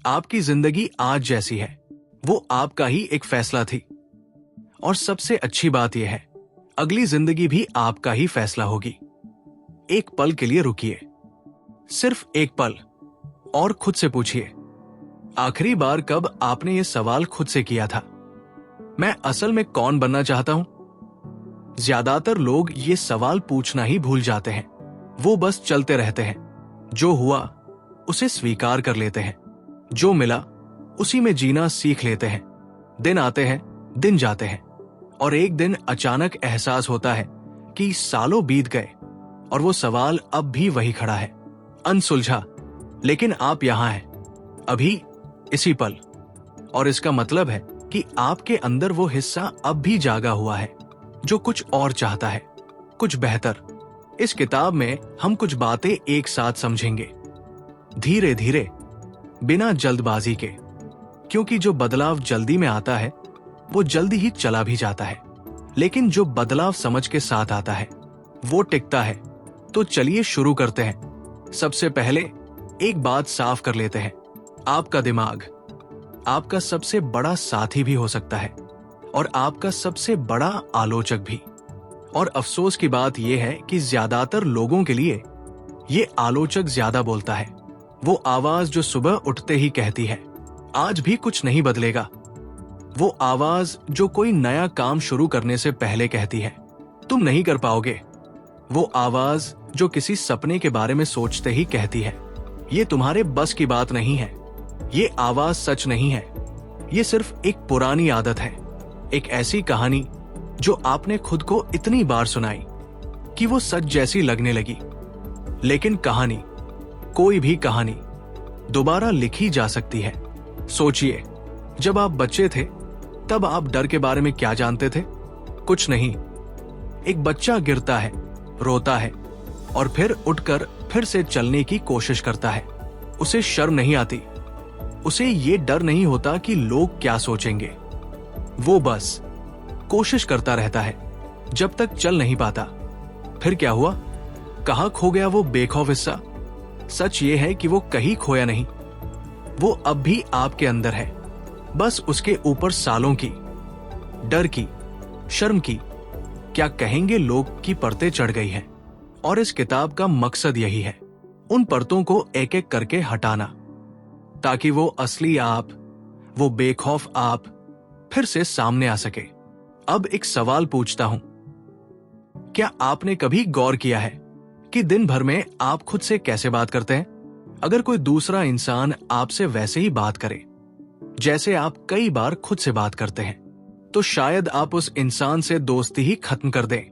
आपकी जिंदगी आज जैसी है वो आपका ही एक फैसला थी। और सबसे अच्छी बात यह है, अगली जिंदगी भी आपका ही फैसला होगी। एक पल के लिए रुकिए, सिर्फ एक पल, और खुद से पूछिए, आखिरी बार कब आपने ये सवाल खुद से किया था, मैं असल में कौन बनना चाहता हूं? ज्यादातर लोग ये सवाल पूछना ही भूल जाते हैं। वो बस चलते रहते हैं। जो हुआ उसे स्वीकार कर लेते हैं, जो मिला उसी में जीना सीख लेते हैं। दिन आते हैं, दिन जाते हैं, और एक दिन अचानक एहसास होता है कि सालों बीत गए और वो सवाल अब भी वही खड़ा है, अनसुलझा। लेकिन आप यहां हैं, अभी, इसी पल। और इसका मतलब है कि आपके अंदर वो हिस्सा अब भी जागा हुआ है जो कुछ और चाहता है, कुछ बेहतर। इस किताब में हम कुछ बातें एक साथ समझेंगे, धीरे धीरे, बिना जल्दबाजी के, क्योंकि जो बदलाव जल्दी में आता है वो जल्दी ही चला भी जाता है, लेकिन जो बदलाव समझ के साथ आता है वो टिकता है। तो चलिए शुरू करते हैं। सबसे पहले एक बात साफ कर लेते हैं, आपका दिमाग आपका सबसे बड़ा साथी भी हो सकता है और आपका सबसे बड़ा आलोचक भी। और अफसोस की बात यह है कि ज्यादातर लोगों के लिए ये आलोचक ज्यादा बोलता है। वो आवाज जो सुबह उठते ही कहती है, आज भी कुछ नहीं बदलेगा। वो आवाज जो कोई नया काम शुरू करने से पहले कहती है, तुम नहीं कर पाओगे। वो आवाज जो किसी सपने के बारे में सोचते ही कहती है, ये तुम्हारे बस की बात नहीं है। ये आवाज सच नहीं है, ये सिर्फ एक पुरानी आदत है, एक ऐसी कहानी जो आपने खुद को इतनी बार सुनाई कि वो सच जैसी लगने लगी। लेकिन कहानी, कोई भी कहानी दोबारा लिखी जा सकती है। सोचिए, जब आप बच्चे थे तब आप डर के बारे में क्या जानते थे? कुछ नहीं। एक बच्चा गिरता है, रोता है और फिर उठकर फिर से चलने की कोशिश करता है। उसे शर्म नहीं आती, उसे ये डर नहीं होता कि लोग क्या सोचेंगे। वो बस कोशिश करता रहता है जब तक चल नहीं पाता। फिर क्या हुआ? कहां खो गया वो बेखौफ हिस्सा? सच ये है कि वो कहीं खोया नहीं, वो अब भी आपके अंदर है, बस उसके ऊपर सालों की, डर की, शर्म की, क्या कहेंगे लोग की परतें चढ़ गई हैं। और इस किताब का मकसद यही है, उन परतों को एक एक करके हटाना, ताकि वो असली आप, वो बेखौफ आप फिर से सामने आ सके। अब एक सवाल पूछता हूं, क्या आपने कभी गौर किया है कि दिन भर में आप खुद से कैसे बात करते हैं? अगर कोई दूसरा इंसान आपसे वैसे ही बात करे जैसे आप कई बार खुद से बात करते हैं, तो शायद आप उस इंसान से दोस्ती ही खत्म कर दें।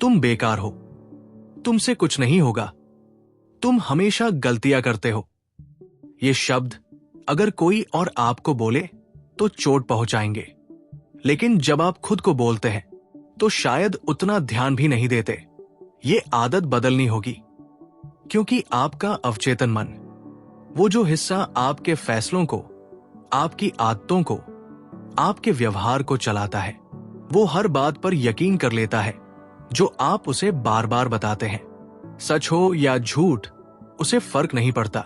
तुम बेकार हो, तुमसे कुछ नहीं होगा, तुम हमेशा गलतियां करते हो। ये शब्द अगर कोई और आपको बोले तो चोट पहुंचाएंगे, लेकिन जब आप खुद को बोलते हैं तो शायद उतना ध्यान भी नहीं देते। ये आदत बदलनी होगी, क्योंकि आपका अवचेतन मन, वो जो हिस्सा आपके फैसलों को, आपकी आदतों को, आपके व्यवहार को चलाता है, वो हर बात पर यकीन कर लेता है जो आप उसे बार बार बताते हैं। सच हो या झूठ उसे फर्क नहीं पड़ता,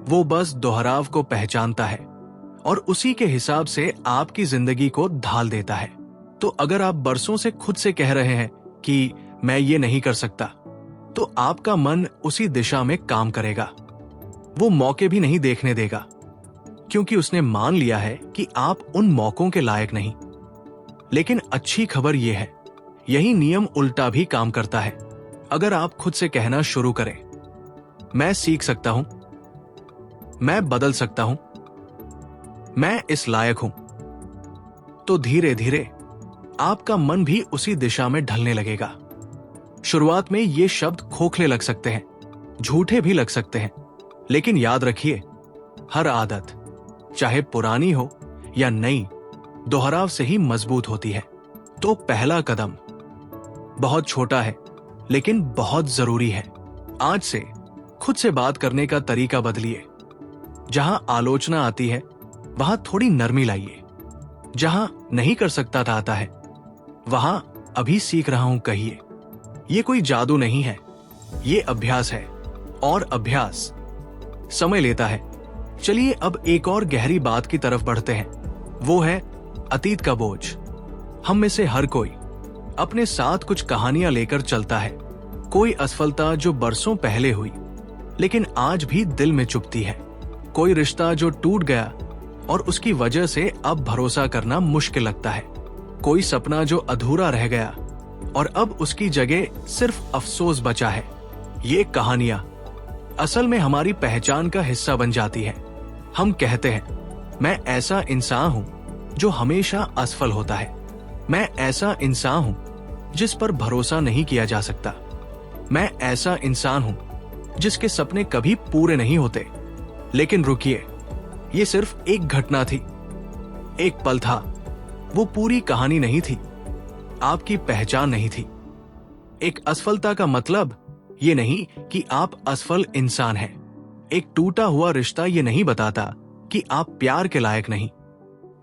वो बस दोहराव को पहचानता है और उसी के हिसाब से आपकी जिंदगी को ढाल देता है। तो अगर आप बरसों से खुद से कह रहे हैं कि मैं ये नहीं कर सकता, तो आपका मन उसी दिशा में काम करेगा। वो मौके भी नहीं देखने देगा, क्योंकि उसने मान लिया है कि आप उन मौकों के लायक नहीं। लेकिन अच्छी खबर यह है, यही नियम उल्टा भी काम करता है। अगर आप खुद से कहना शुरू करें, मैं सीख सकता हूं, मैं बदल सकता हूं, मैं इस लायक हूं, तो धीरे धीरे आपका मन भी उसी दिशा में ढलने लगेगा। शुरुआत में ये शब्द खोखले लग सकते हैं, झूठे भी लग सकते हैं, लेकिन याद रखिए, हर आदत, चाहे पुरानी हो या नई, दोहराव से ही मजबूत होती है। तो पहला कदम बहुत छोटा है, लेकिन बहुत जरूरी है। आज से खुद से बात करने का तरीका बदलिए। जहां आलोचना आती है वहां थोड़ी नरमी लाइए। जहां नहीं कर सकता था आता है, वहां अभी सीख रहा हूं कहिए। ये कोई जादू नहीं है, ये अभ्यास है, और अभ्यास समय लेता है, चलिए अब एक और गहरी बात की तरफ बढ़ते हैं, वो है अतीत का बोझ। हम में से हर कोई अपने साथ कुछ कहानियां लेकर चलता है। कोई असफलता जो बरसों पहले हुई लेकिन आज भी दिल में चुभती है, कोई रिश्ता जो टूट गया और उसकी वजह से अब भरोसा करना मुश्किल लगता है, कोई सपना जो अधूरा रह गया और अब उसकी जगह सिर्फ अफसोस बचा है। ये कहानियां असल में हमारी पहचान का हिस्सा बन जाती है। हम कहते हैं, मैं ऐसा इंसान हूं जो हमेशा असफल होता है, मैं ऐसा इंसान हूं जिस पर भरोसा नहीं किया जा सकता, मैं ऐसा इंसान हूं जिसके सपने कभी पूरे नहीं होते। लेकिन रुकिए, ये सिर्फ एक घटना थी, एक पल था, वो पूरी कहानी नहीं थी, आपकी पहचान नहीं थी। एक असफलता का मतलब ये नहीं कि आप असफल इंसान हैं। एक टूटा हुआ रिश्ता ये नहीं बताता कि आप प्यार के लायक नहीं।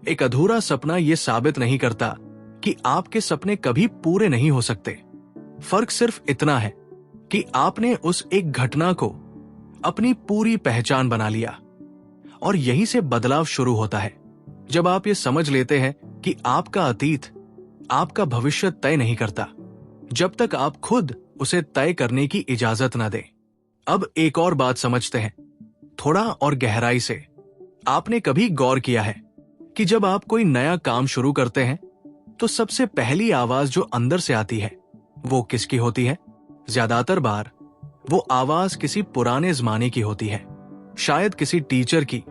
एक अधूरा सपना ये साबित नहीं करता कि आपके सपने कभी पूरे नहीं हो सकते। फर्क सिर्फ इतना है कि आपने उस एक घटना को अपनी पूरी पहचान बना लिया। और यहीं से बदलाव शुरू होता है, जब आप ये समझ लेते हैं कि आपका अतीत आपका भविष्य तय नहीं करता, जब तक आप खुद उसे तय करने की इजाजत न दें। अब एक और बात समझते हैं, थोड़ा और गहराई से। आपने कभी गौर किया है कि जब आप कोई नया काम शुरू करते हैं तो सबसे पहली आवाज जो अंदर से आती है वो किसकी होती है? ज्यादातर बार वो आवाज किसी पुराने जमाने की होती है, शायद किसी टीचर की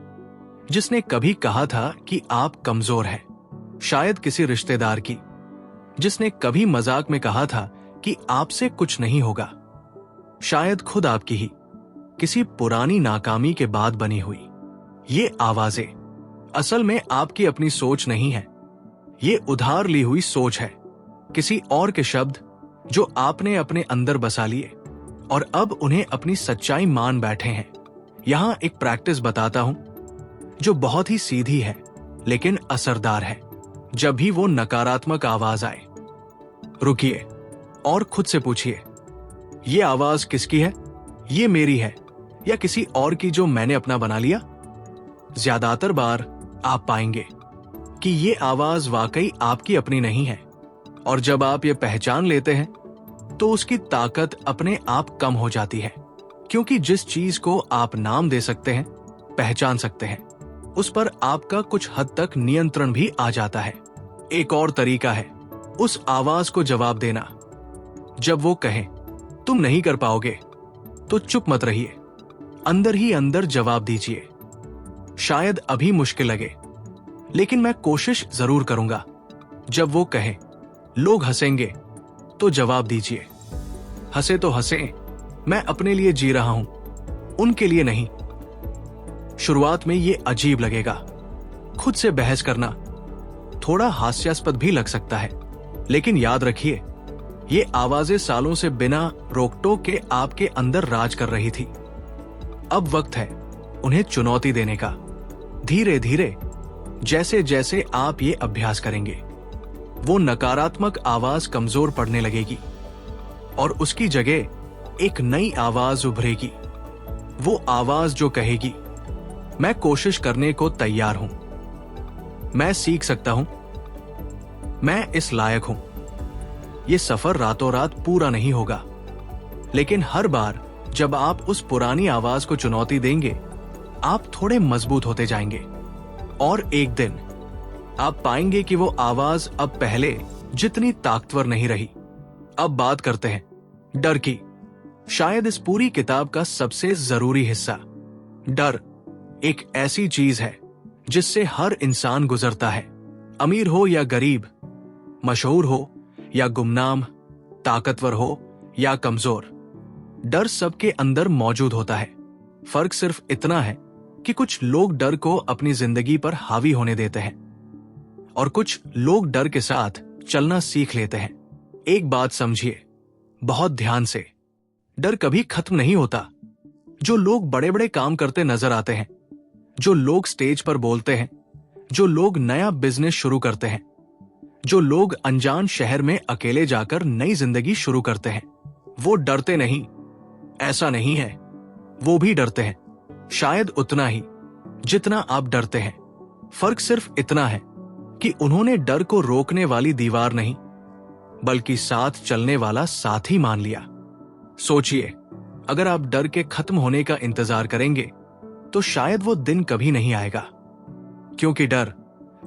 जिसने कभी कहा था कि आप कमजोर हैं, शायद किसी रिश्तेदार की जिसने कभी मजाक में कहा था कि आपसे कुछ नहीं होगा, शायद खुद आपकी ही किसी पुरानी नाकामी के बाद बनी हुई। ये आवाजें असल में आपकी अपनी सोच नहीं है, ये उधार ली हुई सोच है, किसी और के शब्द जो आपने अपने अंदर बसा लिए और अब उन्हें अपनी सच्चाई मान बैठे हैं। यहां एक प्रैक्टिस बताता हूं जो बहुत ही सीधी है लेकिन असरदार है। जब भी वो नकारात्मक आवाज आए, रुकिए और खुद से पूछिए, ये आवाज किसकी है? ये मेरी है या किसी और की जो मैंने अपना बना लिया? ज्यादातर बार आप पाएंगे कि ये आवाज वाकई आपकी अपनी नहीं है। और जब आप ये पहचान लेते हैं तो उसकी ताकत अपने आप कम हो जाती है, क्योंकि जिस चीज को आप नाम दे सकते हैं, पहचान सकते हैं, उस पर आपका कुछ हद तक नियंत्रण भी आ जाता है। एक और तरीका है उस आवाज को जवाब देना। जब वो कहे तुम नहीं कर पाओगे तो चुप मत रहिए, अंदर ही अंदर जवाब दीजिए, शायद अभी मुश्किल लगे लेकिन मैं कोशिश जरूर करूंगा। जब वो कहे लोग हंसेंगे तो जवाब दीजिए, हंसे तो हंसे, मैं अपने लिए जी रहा हूं, उनके लिए नहीं। शुरुआत में ये अजीब लगेगा, खुद से बहस करना थोड़ा हास्यास्पद भी लग सकता है, लेकिन याद रखिए ये आवाजें सालों से बिना रोक-टोक के आपके अंदर राज कर रही थी। अब वक्त है उन्हें चुनौती देने का। धीरे धीरे जैसे जैसे आप ये अभ्यास करेंगे, वो नकारात्मक आवाज कमजोर पड़ने लगेगी और उसकी जगह एक नई आवाज उभरेगी। वो आवाज जो कहेगी, मैं कोशिश करने को तैयार हूं, मैं सीख सकता हूं, मैं इस लायक हूं। ये सफर रातों रात पूरा नहीं होगा, लेकिन हर बार जब आप उस पुरानी आवाज को चुनौती देंगे, आप थोड़े मजबूत होते जाएंगे और एक दिन आप पाएंगे कि वो आवाज अब पहले जितनी ताकतवर नहीं रही। अब बात करते हैं डर की, शायद इस पूरी किताब का सबसे जरूरी हिस्सा। डर एक ऐसी चीज है जिससे हर इंसान गुजरता है, अमीर हो या गरीब, मशहूर हो या गुमनाम, ताकतवर हो या कमजोर। डर सबके अंदर मौजूद होता है। फर्क सिर्फ इतना है कि कुछ लोग डर को अपनी जिंदगी पर हावी होने देते हैं और कुछ लोग डर के साथ चलना सीख लेते हैं। एक बात समझिए बहुत ध्यान से, डर कभी खत्म नहीं होता। जो लोग बड़े बड़े काम करते नजर आते हैं, जो लोग स्टेज पर बोलते हैं, जो लोग नया बिजनेस शुरू करते हैं, जो लोग अनजान शहर में अकेले जाकर नई जिंदगी शुरू करते हैं, वो डरते नहीं, ऐसा नहीं है। वो भी डरते हैं, शायद उतना ही जितना आप डरते हैं। फर्क सिर्फ इतना है कि उन्होंने डर को रोकने वाली दीवार नहीं, बल्कि साथ चलने वाला साथी मान लिया। सोचिए, अगर आप डर के खत्म होने का इंतजार करेंगे तो शायद वो दिन कभी नहीं आएगा, क्योंकि डर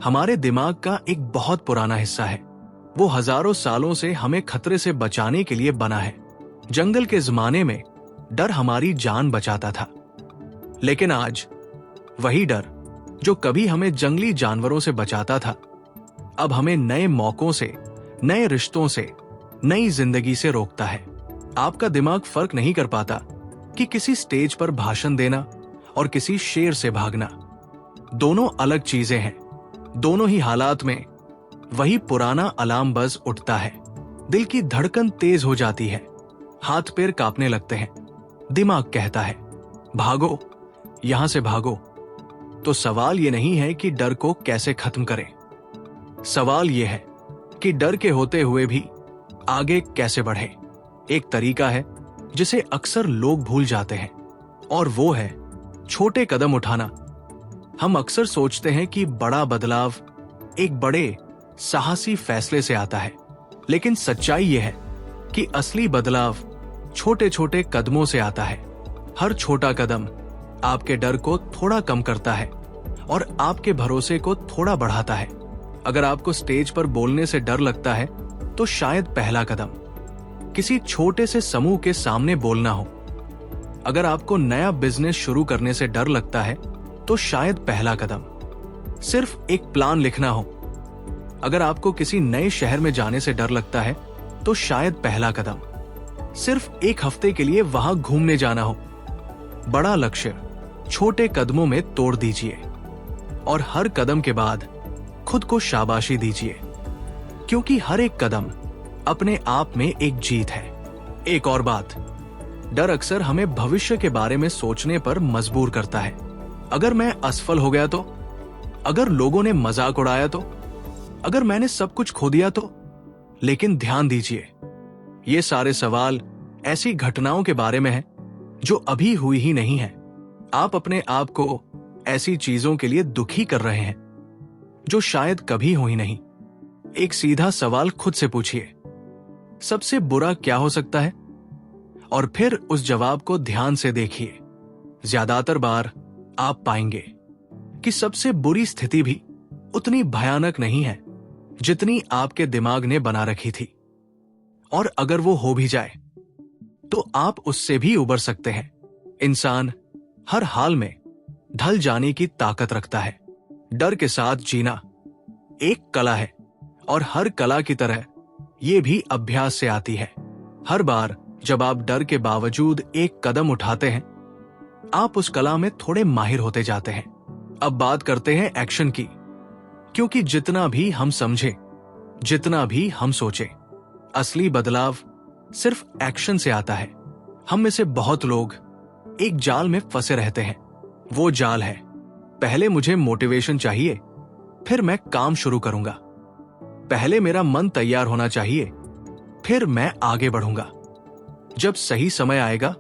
हमारे दिमाग का एक बहुत पुराना हिस्सा है। वो हजारों सालों से हमें खतरे से बचाने के लिए बना है। जंगल के जमाने में डर हमारी जान बचाता था, लेकिन आज वही डर जो कभी हमें जंगली जानवरों से बचाता था, अब हमें नए मौकों से, नए रिश्तों से, नई जिंदगी से रोकता है। आपका दिमाग फर्क नहीं कर पाता कि किसी स्टेज पर भाषण देना और किसी शेर से भागना दोनों अलग चीजें हैं। दोनों ही हालात में वही पुराना अलार्म बज उठता है। दिल की धड़कन तेज हो जाती है, हाथ पैर कांपने लगते हैं। दिमाग कहता है, भागो, यहां से भागो। तो सवाल ये नहीं है कि डर को कैसे खत्म करें, सवाल यह है कि डर के होते हुए भी आगे कैसे बढ़े। एक तरीका है जिसे अक्सर लोग भूल जाते हैं, और वो है छोटे कदम उठाना। हम अक्सर सोचते हैं कि बड़ा बदलाव एक बड़े साहसी फैसले से आता है, लेकिन सच्चाई यह है कि असली बदलाव छोटे छोटे कदमों से आता है। हर छोटा कदम आपके डर को थोड़ा कम करता है और आपके भरोसे को थोड़ा बढ़ाता है। अगर आपको स्टेज पर बोलने से डर लगता है तो शायद पहला कदम किसी छोटे से समूह के सामने बोलना हो। अगर आपको नया बिजनेस शुरू करने से डर लगता है तो शायद पहला कदम सिर्फ एक प्लान लिखना हो। अगर आपको किसी नए शहर में जाने से डर लगता है तो शायद पहला कदम सिर्फ एक हफ्ते के लिए वहां घूमने जाना हो। बड़ा लक्ष्य छोटे कदमों में तोड़ दीजिए और हर कदम के बाद खुद को शाबाशी दीजिए, क्योंकि हर एक कदम अपने आप में एक जीत है। एक और बात, डर अक्सर हमें भविष्य के बारे में सोचने पर मजबूर करता है। अगर मैं असफल हो गया तो, अगर लोगों ने मजाक उड़ाया तो, अगर मैंने सब कुछ खो दिया तो। लेकिन ध्यान दीजिए, ये सारे सवाल ऐसी घटनाओं के बारे में हैं जो अभी हुई ही नहीं है। आप अपने आप को ऐसी चीजों के लिए दुखी कर रहे हैं जो शायद कभी हुई नहीं। एक सीधा सवाल खुद से पूछिए, सबसे बुरा क्या हो सकता है? और फिर उस जवाब को ध्यान से देखिए। ज्यादातर बार आप पाएंगे कि सबसे बुरी स्थिति भी उतनी भयानक नहीं है जितनी आपके दिमाग ने बना रखी थी। और अगर वो हो भी जाए तो आप उससे भी उबर सकते हैं। इंसान हर हाल में ढल जाने की ताकत रखता है। डर के साथ जीना एक कला है, और हर कला की तरह ये भी अभ्यास से आती है। हर बार जब आप डर के बावजूद एक कदम उठाते हैं, आप उस कला में थोड़े माहिर होते जाते हैं। अब बात करते हैं एक्शन की, क्योंकि जितना भी हम समझें, जितना भी हम सोचें, असली बदलाव सिर्फ एक्शन से आता है। हम में से बहुत लोग एक जाल में फंसे रहते हैं। वो जाल है, पहले मुझे मोटिवेशन चाहिए, फिर मैं काम शुरू करूंगा। पहले मेरा मन तैयार होना चाहिए, फिर मैं आगे बढ़ूंगा। जब सही समय आएगा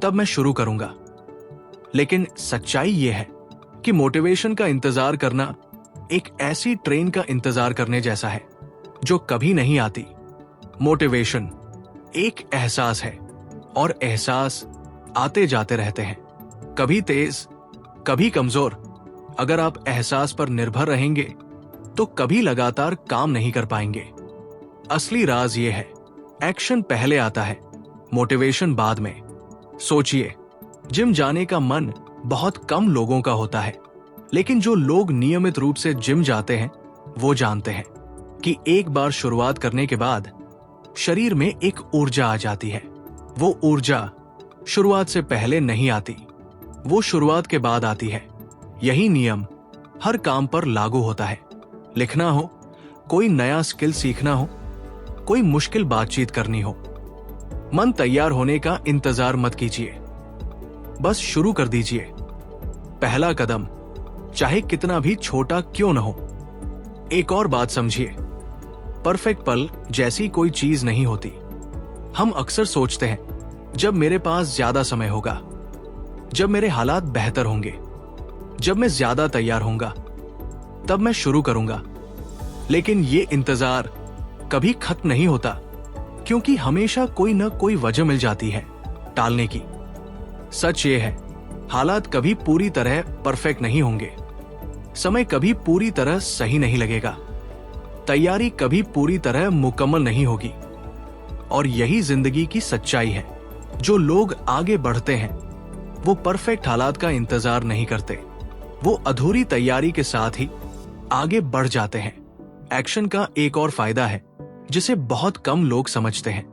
तब मैं शुरू करूंगा। लेकिन सच्चाई यह है कि मोटिवेशन का इंतजार करना एक ऐसी ट्रेन का इंतजार करने जैसा है जो कभी नहीं आती। मोटिवेशन एक एहसास है, और एहसास आते जाते रहते हैं, कभी तेज, कभी कमजोर। अगर आप एहसास पर निर्भर रहेंगे तो कभी लगातार काम नहीं कर पाएंगे। असली राज ये है, एक्शन पहले आता है, मोटिवेशन बाद में। सोचिए, जिम जाने का मन बहुत कम लोगों का होता है, लेकिन जो लोग नियमित रूप से जिम जाते हैं वो जानते हैं कि एक बार शुरुआत करने के बाद शरीर में एक ऊर्जा आ जाती है। वो ऊर्जा शुरुआत से पहले नहीं आती, वो शुरुआत के बाद आती है। यही नियम हर काम पर लागू होता है। लिखना हो, कोई नया स्किल सीखना हो, कोई मुश्किल बातचीत करनी हो, मन तैयार होने का इंतजार मत कीजिए, बस शुरू कर दीजिए। पहला कदम चाहे कितना भी छोटा क्यों न हो। एक और बात समझिए, परफेक्ट पल जैसी कोई चीज नहीं होती। हम अक्सर सोचते हैं जब मेरे पास ज्यादा समय होगा, जब मेरे हालात बेहतर होंगे, जब मैं ज्यादा तैयार होऊंगा तब मैं शुरू करूंगा। लेकिन ये इंतजार कभी खत्म नहीं होता, क्योंकि हमेशा कोई न कोई वजह मिल जाती है टालने की। सच ये है, हालात कभी पूरी तरह परफेक्ट नहीं होंगे, समय कभी पूरी तरह सही नहीं लगेगा, तैयारी कभी पूरी तरह मुकम्मल नहीं होगी। और यही जिंदगी की सच्चाई है। जो लोग आगे बढ़ते हैं वो परफेक्ट हालात का इंतजार नहीं करते, वो अधूरी तैयारी के साथ ही आगे बढ़ जाते हैं। एक्शन का एक और फायदा है जिसे बहुत कम लोग समझते हैं।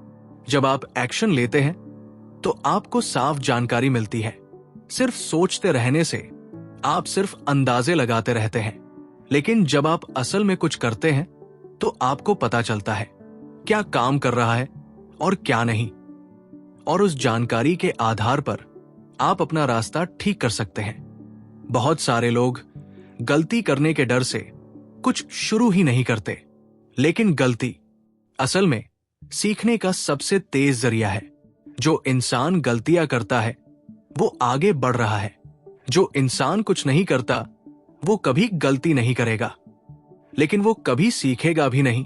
जब आप एक्शन लेते हैं तो आपको साफ जानकारी मिलती है। सिर्फ सोचते रहने से आप सिर्फ अंदाजे लगाते रहते हैं, लेकिन जब आप असल में कुछ करते हैं तो आपको पता चलता है क्या काम कर रहा है और क्या नहीं। और उस जानकारी के आधार पर आप अपना रास्ता ठीक कर सकते हैं। बहुत सारे लोग गलती करने के डर से कुछ शुरू ही नहीं करते, लेकिन गलती असल में सीखने का सबसे तेज जरिया है। जो इंसान गलतियां करता है वो आगे बढ़ रहा है। जो इंसान कुछ नहीं करता वो कभी गलती नहीं करेगा, लेकिन वो कभी सीखेगा भी नहीं,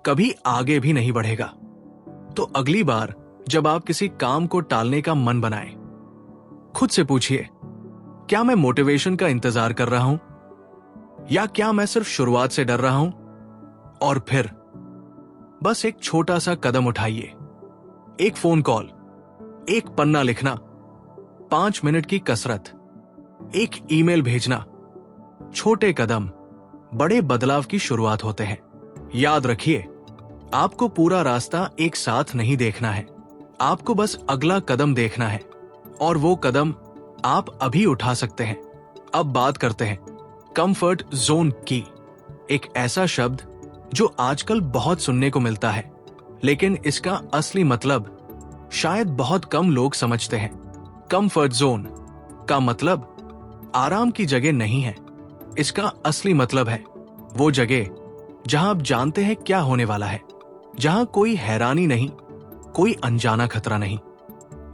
कभी आगे भी नहीं बढ़ेगा। तो अगली बार जब आप किसी काम को टालने का मन बनाएं, खुद से पूछिए, क्या मैं मोटिवेशन का इंतजार कर रहा हूं या क्या मैं सिर्फ शुरुआत से डर रहा हूं? और फिर बस एक छोटा सा कदम उठाइए। एक फोन कॉल, एक पन्ना लिखना, 5 मिनट की कसरत, एक ईमेल भेजना। छोटे कदम बड़े बदलाव की शुरुआत होते हैं। याद रखिए, आपको पूरा रास्ता एक साथ नहीं देखना है, आपको बस अगला कदम देखना है, और वो कदम आप अभी उठा सकते हैं। अब बात करते हैं कंफर्ट जोन की। एक ऐसा शब्द जो आजकल बहुत सुनने को मिलता है, लेकिन इसका असली मतलब शायद बहुत कम लोग समझते हैं। कंफर्ट जोन का मतलब आराम की जगह नहीं है। इसका असली मतलब है वो जगह जहां आप जानते हैं क्या होने वाला है, जहां कोई हैरानी नहीं, कोई अनजाना खतरा नहीं।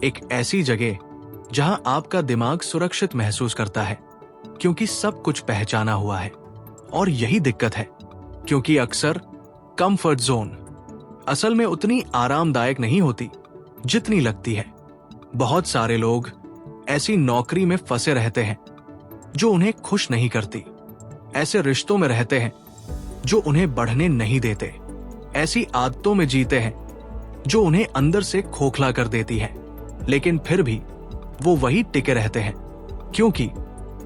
एक ऐसी जगह जहां आपका दिमाग सुरक्षित महसूस करता है, क्योंकि सब कुछ पहचाना हुआ है। और यही दिक्कत है, क्योंकि अक्सर कंफर्ट जोन असल में उतनी आरामदायक नहीं होती जितनी लगती है। बहुत सारे लोग ऐसी नौकरी में फंसे रहते हैं जो उन्हें खुश नहीं करती, ऐसे रिश्तों में रहते हैं जो उन्हें बढ़ने नहीं देते, ऐसी आदतों में जीते हैं जो उन्हें अंदर से खोखला कर देती है, लेकिन फिर भी वो वही टिके रहते हैं, क्योंकि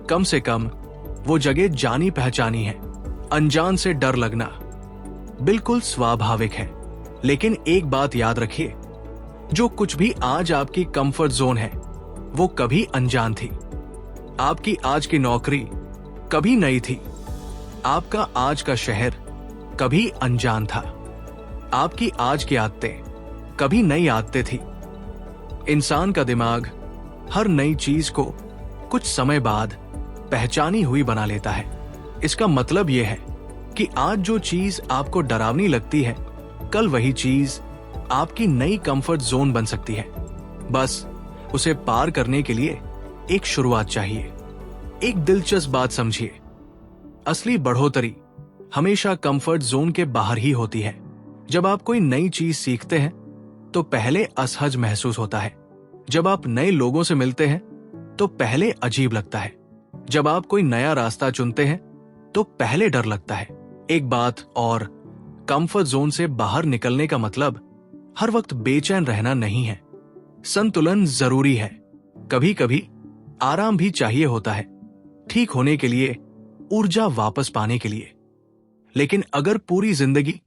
कम से कम वो जगह जानी पहचानी है। अनजान से डर लगना बिल्कुल स्वाभाविक है, लेकिन एक बात याद रखिए, जो कुछ भी आज आपकी कंफर्ट जोन है वो कभी अनजान थी। आपकी आज की नौकरी कभी नई थी, आपका आज का शहर कभी अनजान था, आपकी आज की आदतें कभी नई आदतें थी। इंसान का दिमाग हर नई चीज को कुछ समय बाद पहचानी हुई बना लेता है। इसका मतलब यह है कि आज जो चीज आपको डरावनी लगती है, कल वही चीज आपकी नई कंफर्ट जोन बन सकती है। बस उसे पार करने के लिए एक शुरुआत चाहिए। एक दिलचस्प बात समझिए, असली बढ़ोतरी हमेशा कंफर्ट जोन के बाहर ही होती है। जब आप कोई नई चीज सीखते हैं तो पहले असहज महसूस होता है। जब आप नए लोगों से मिलते हैं तो पहले अजीब लगता है। जब आप कोई नया रास्ता चुनते हैं तो पहले डर लगता है। एक बात और, कंफर्ट जोन से बाहर निकलने का मतलब हर वक्त बेचैन रहना नहीं है। संतुलन जरूरी है। कभी कभी आराम भी चाहिए होता है, ठीक होने के लिए, ऊर्जा वापस पाने के लिए। लेकिन अगर पूरी जिंदगी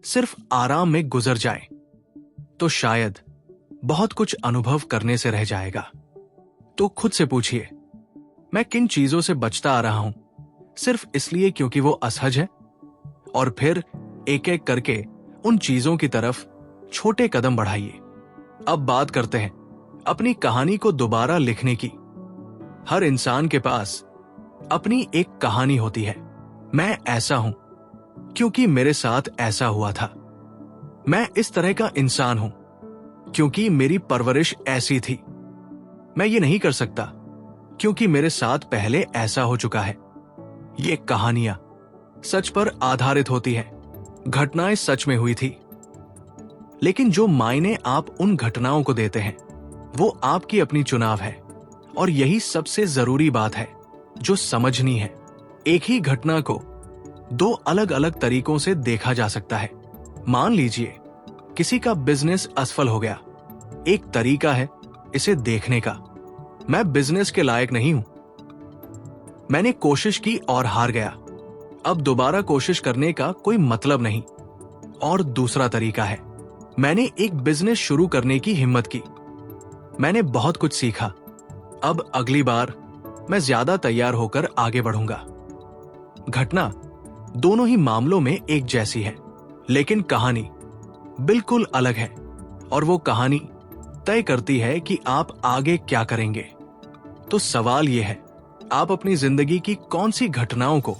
सिर्फ आराम में गुजर जाए तो शायद बहुत कुछ अनुभव करने से रह जाएगा। तो खुद से पूछिए, मैं किन चीजों से बचता आ रहा हूं सिर्फ इसलिए क्योंकि वो असहज है? और फिर एक एक करके उन चीजों की तरफ छोटे कदम बढ़ाइए। अब बात करते हैं अपनी कहानी को दोबारा लिखने की। हर इंसान के पास अपनी एक कहानी होती है। मैं ऐसा हूं क्योंकि मेरे साथ ऐसा हुआ था। मैं इस तरह का इंसान हूं क्योंकि मेरी परवरिश ऐसी थी। मैं ये नहीं कर सकता क्योंकि मेरे साथ पहले ऐसा हो चुका है। ये कहानियां सच पर आधारित होती हैं, घटनाएं सच में हुई थी। लेकिन जो मायने आप उन घटनाओं को देते हैं वो आपकी अपनी चुनाव है, और यही सबसे जरूरी बात है जो समझनी है। एक ही घटना को दो अलग अलग तरीकों से देखा जा सकता है। मान लीजिए किसी का बिजनेस असफल हो गया। एक तरीका है इसे देखने का, मैं बिजनेस के लायक नहीं हूं, मैंने कोशिश की और हार गया, अब दोबारा कोशिश करने का कोई मतलब नहीं। और दूसरा तरीका है, मैंने एक बिजनेस शुरू करने की हिम्मत की, मैंने बहुत कुछ सीखा, अब अगली बार मैं ज्यादा तैयार होकर आगे बढ़ूंगा। घटना दोनों ही मामलों में एक जैसी है, लेकिन कहानी बिल्कुल अलग है, और वो कहानी तय करती है कि आप आगे क्या करेंगे। तो सवाल यह है, आप अपनी जिंदगी की कौन सी घटनाओं को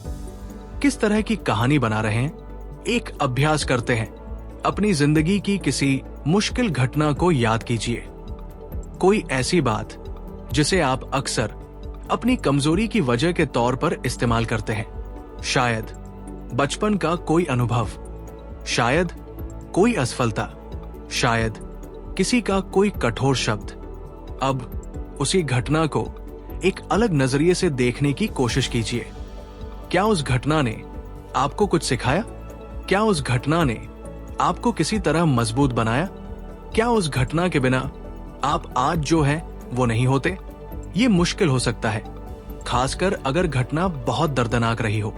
किस तरह की कहानी बना रहे हैं? एक अभ्यास करते हैं। अपनी जिंदगी की किसी मुश्किल घटना को याद कीजिए। कोई ऐसी बात जिसे आप अक्सर अपनी कमजोरी की वजह के तौर पर इस्तेमाल करते हैं। शायद बचपन का कोई अनुभव, शायद कोई असफलता, शायद किसी का कोई कठोर शब्द। अब उसी घटना को एक अलग नजरिए से देखने की कोशिश कीजिए। क्या उस घटना ने आपको कुछ सिखाया? क्या उस घटना ने आपको किसी तरह मजबूत बनाया? क्या उस घटना के बिना आप आज जो है वो नहीं होते? ये मुश्किल हो सकता है, खासकर अगर घटना बहुत दर्दनाक रही हो।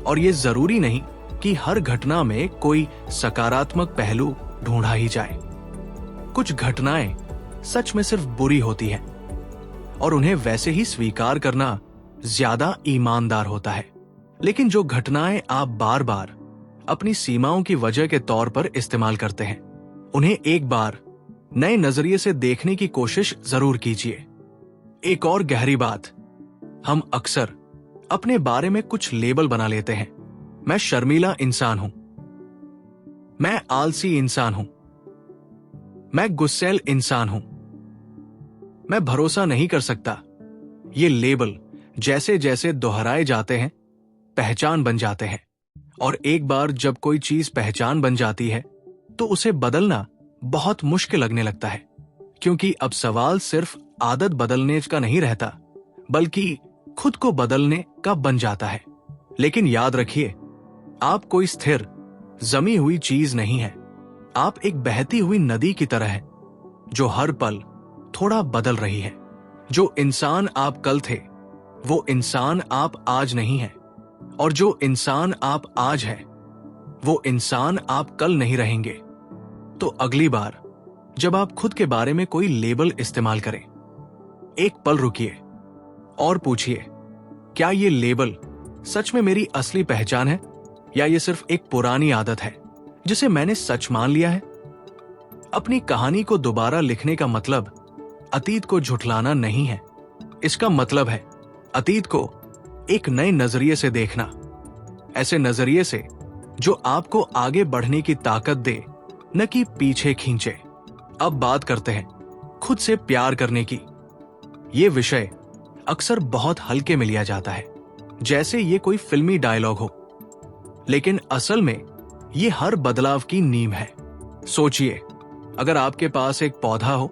और ये जरूरी नहीं कि हर घटना में कोई सकारात्मक पहलू ढूंढा ही जाए। कुछ घटनाएं सच में सिर्फ बुरी होती हैं, और उन्हें वैसे ही स्वीकार करना ज्यादा ईमानदार होता है। लेकिन जो घटनाएं आप बार बार अपनी सीमाओं की वजह के तौर पर इस्तेमाल करते हैं, उन्हें एक बार नए नजरिए से देखने की कोशिश जरूर कीजिए। एक और गहरी बात, हम अक्सर अपने बारे में कुछ लेबल बना लेते हैं। मैं शर्मीला इंसान हूं, मैं आलसी इंसान हूं, मैं गुस्सैल इंसान हूं, मैं भरोसा नहीं कर सकता। ये लेबल जैसे जैसे दोहराए जाते हैं पहचान बन जाते हैं, और एक बार जब कोई चीज पहचान बन जाती है तो उसे बदलना बहुत मुश्किल लगने लगता है, क्योंकि अब सवाल सिर्फ आदत बदलने का नहीं रहता, बल्कि खुद को बदलने का बन जाता है। लेकिन याद रखिए, आप कोई स्थिर जमी हुई चीज नहीं है। आप एक बहती हुई नदी की तरह है जो हर पल थोड़ा बदल रही है। जो इंसान आप कल थे वो इंसान आप आज नहीं है, और जो इंसान आप आज है वो इंसान आप कल नहीं रहेंगे। तो अगली बार जब आप खुद के बारे में कोई लेबल इस्तेमाल करें, एक पल रुकिए और पूछिए, क्या ये लेबल सच में मेरी असली पहचान है, या ये सिर्फ एक पुरानी आदत है जिसे मैंने सच मान लिया है? अपनी कहानी को दोबारा लिखने का मतलब अतीत को झुठलाना नहीं है। इसका मतलब है अतीत को एक नए नजरिए से देखना, ऐसे नजरिए से जो आपको आगे बढ़ने की ताकत दे, न कि पीछे खींचे। अब बात करते हैं खुद से प्यार करने की। ये विषय अक्सर बहुत हल्के में लिया जाता है, जैसे ये कोई फिल्मी डायलॉग हो, लेकिन असल में ये हर बदलाव की नींव है। सोचिए, अगर आपके पास एक पौधा हो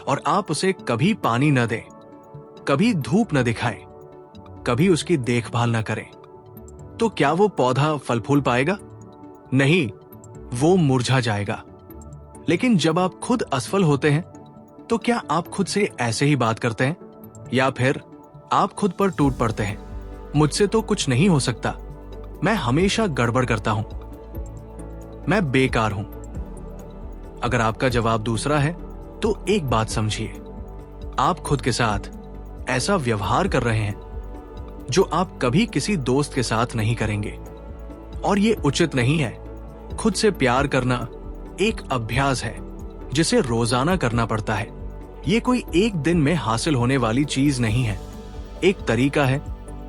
और आप उसे कभी पानी न दें, कभी धूप न दिखाएं, कभी उसकी देखभाल न करें, तो क्या वो पौधा फल फूल पाएगा? नहीं, वो मुरझा जाएगा। लेकिन जब आप खुद असफल होते हैं तो क्या आप खुद से ऐसे ही बात करते हैं, या फिर आप खुद पर टूट पड़ते हैं, मुझसे तो कुछ नहीं हो सकता, मैं हमेशा गड़बड़ करता हूं, मैं बेकार हूं? अगर आपका जवाब दूसरा है तो एक बात समझिए, आप खुद के साथ ऐसा व्यवहार कर रहे हैं जो आप कभी किसी दोस्त के साथ नहीं करेंगे, और ये उचित नहीं है। खुद से प्यार करना एक अभ्यास है जिसे रोजाना करना पड़ता है। ये कोई एक दिन में हासिल होने वाली चीज नहीं है, एक तरीका है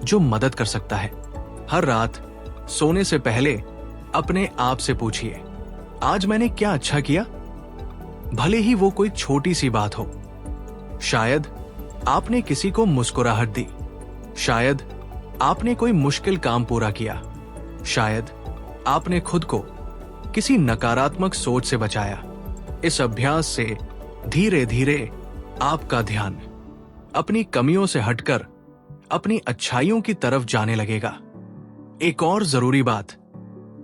जो मदद कर सकता है। हर रात सोने से पहले अपने आप से पूछिए, आज मैंने क्या अच्छा किया? भले ही वो कोई छोटी सी बात हो। शायद आपने किसी को मुस्कुराहट दी, शायद आपने कोई मुश्किल काम पूरा किया, शायद आपने खुद को किसी नकारात्मक सोच से बचाया। इस अभ्यास से धीरे धीरे आपका ध्यान अपनी कमियों से हटकर अपनी अच्छाइयों की तरफ जाने लगेगा। एक और जरूरी बात,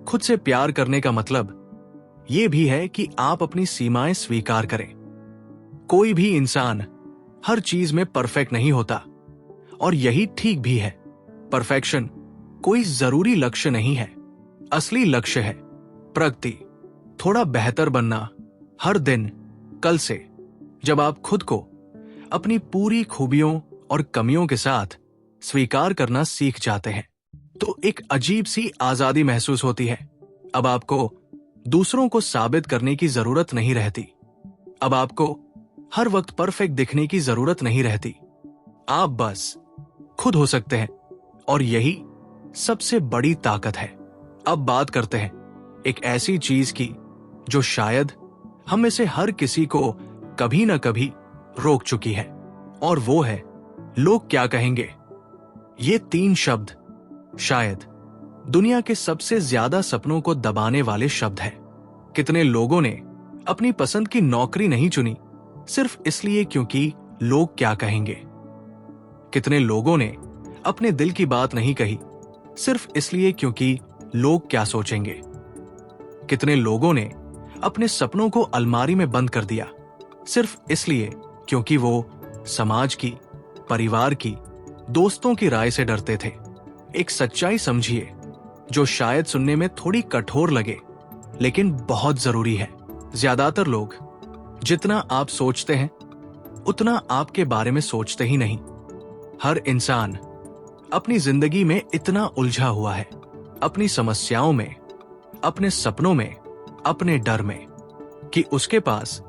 खुद से प्यार करने का मतलब यह भी है कि आप अपनी सीमाएं स्वीकार करें। कोई भी इंसान हर चीज में परफेक्ट नहीं होता और यही ठीक भी है। परफेक्शन कोई जरूरी लक्ष्य नहीं है। असली लक्ष्य है प्रगति, थोड़ा बेहतर बनना हर दिन कल से। जब आप खुद को अपनी पूरी खूबियों और कमियों के साथ स्वीकार करना सीख जाते हैं तो एक अजीब सी आजादी महसूस होती है। अब आपको दूसरों को साबित करने की जरूरत नहीं रहती। अब आपको हर वक्त परफेक्ट दिखने की जरूरत नहीं रहती। आप बस खुद हो सकते हैं और यही सबसे बड़ी ताकत है। अब बात करते हैं एक ऐसी चीज की जो शायद हम में से हर किसी को कभी ना कभी रोक चुकी है, और वो है लोग क्या कहेंगे। ये 3 शब्द शायद दुनिया के सबसे ज्यादा सपनों को दबाने वाले शब्द हैं। कितने लोगों ने अपनी पसंद की नौकरी नहीं चुनी सिर्फ इसलिए क्योंकि लोग क्या कहेंगे। कितने लोगों ने अपने दिल की बात नहीं कही सिर्फ इसलिए क्योंकि लोग क्या सोचेंगे। कितने लोगों ने अपने सपनों को अलमारी में बंद कर दिया सिर्फ इसलिए क्योंकि वो समाज की, परिवार की, दोस्तों की राय से डरते थे। एक सच्चाई समझिए जो शायद सुनने में थोड़ी कठोर लगे लेकिन बहुत जरूरी है। ज्यादातर लोग जितना आप सोचते हैं उतना आपके बारे में सोचते ही नहीं। हर इंसान अपनी जिंदगी में इतना उलझा हुआ है, अपनी समस्याओं में, अपने सपनों में, अपने डर में, कि उसके पास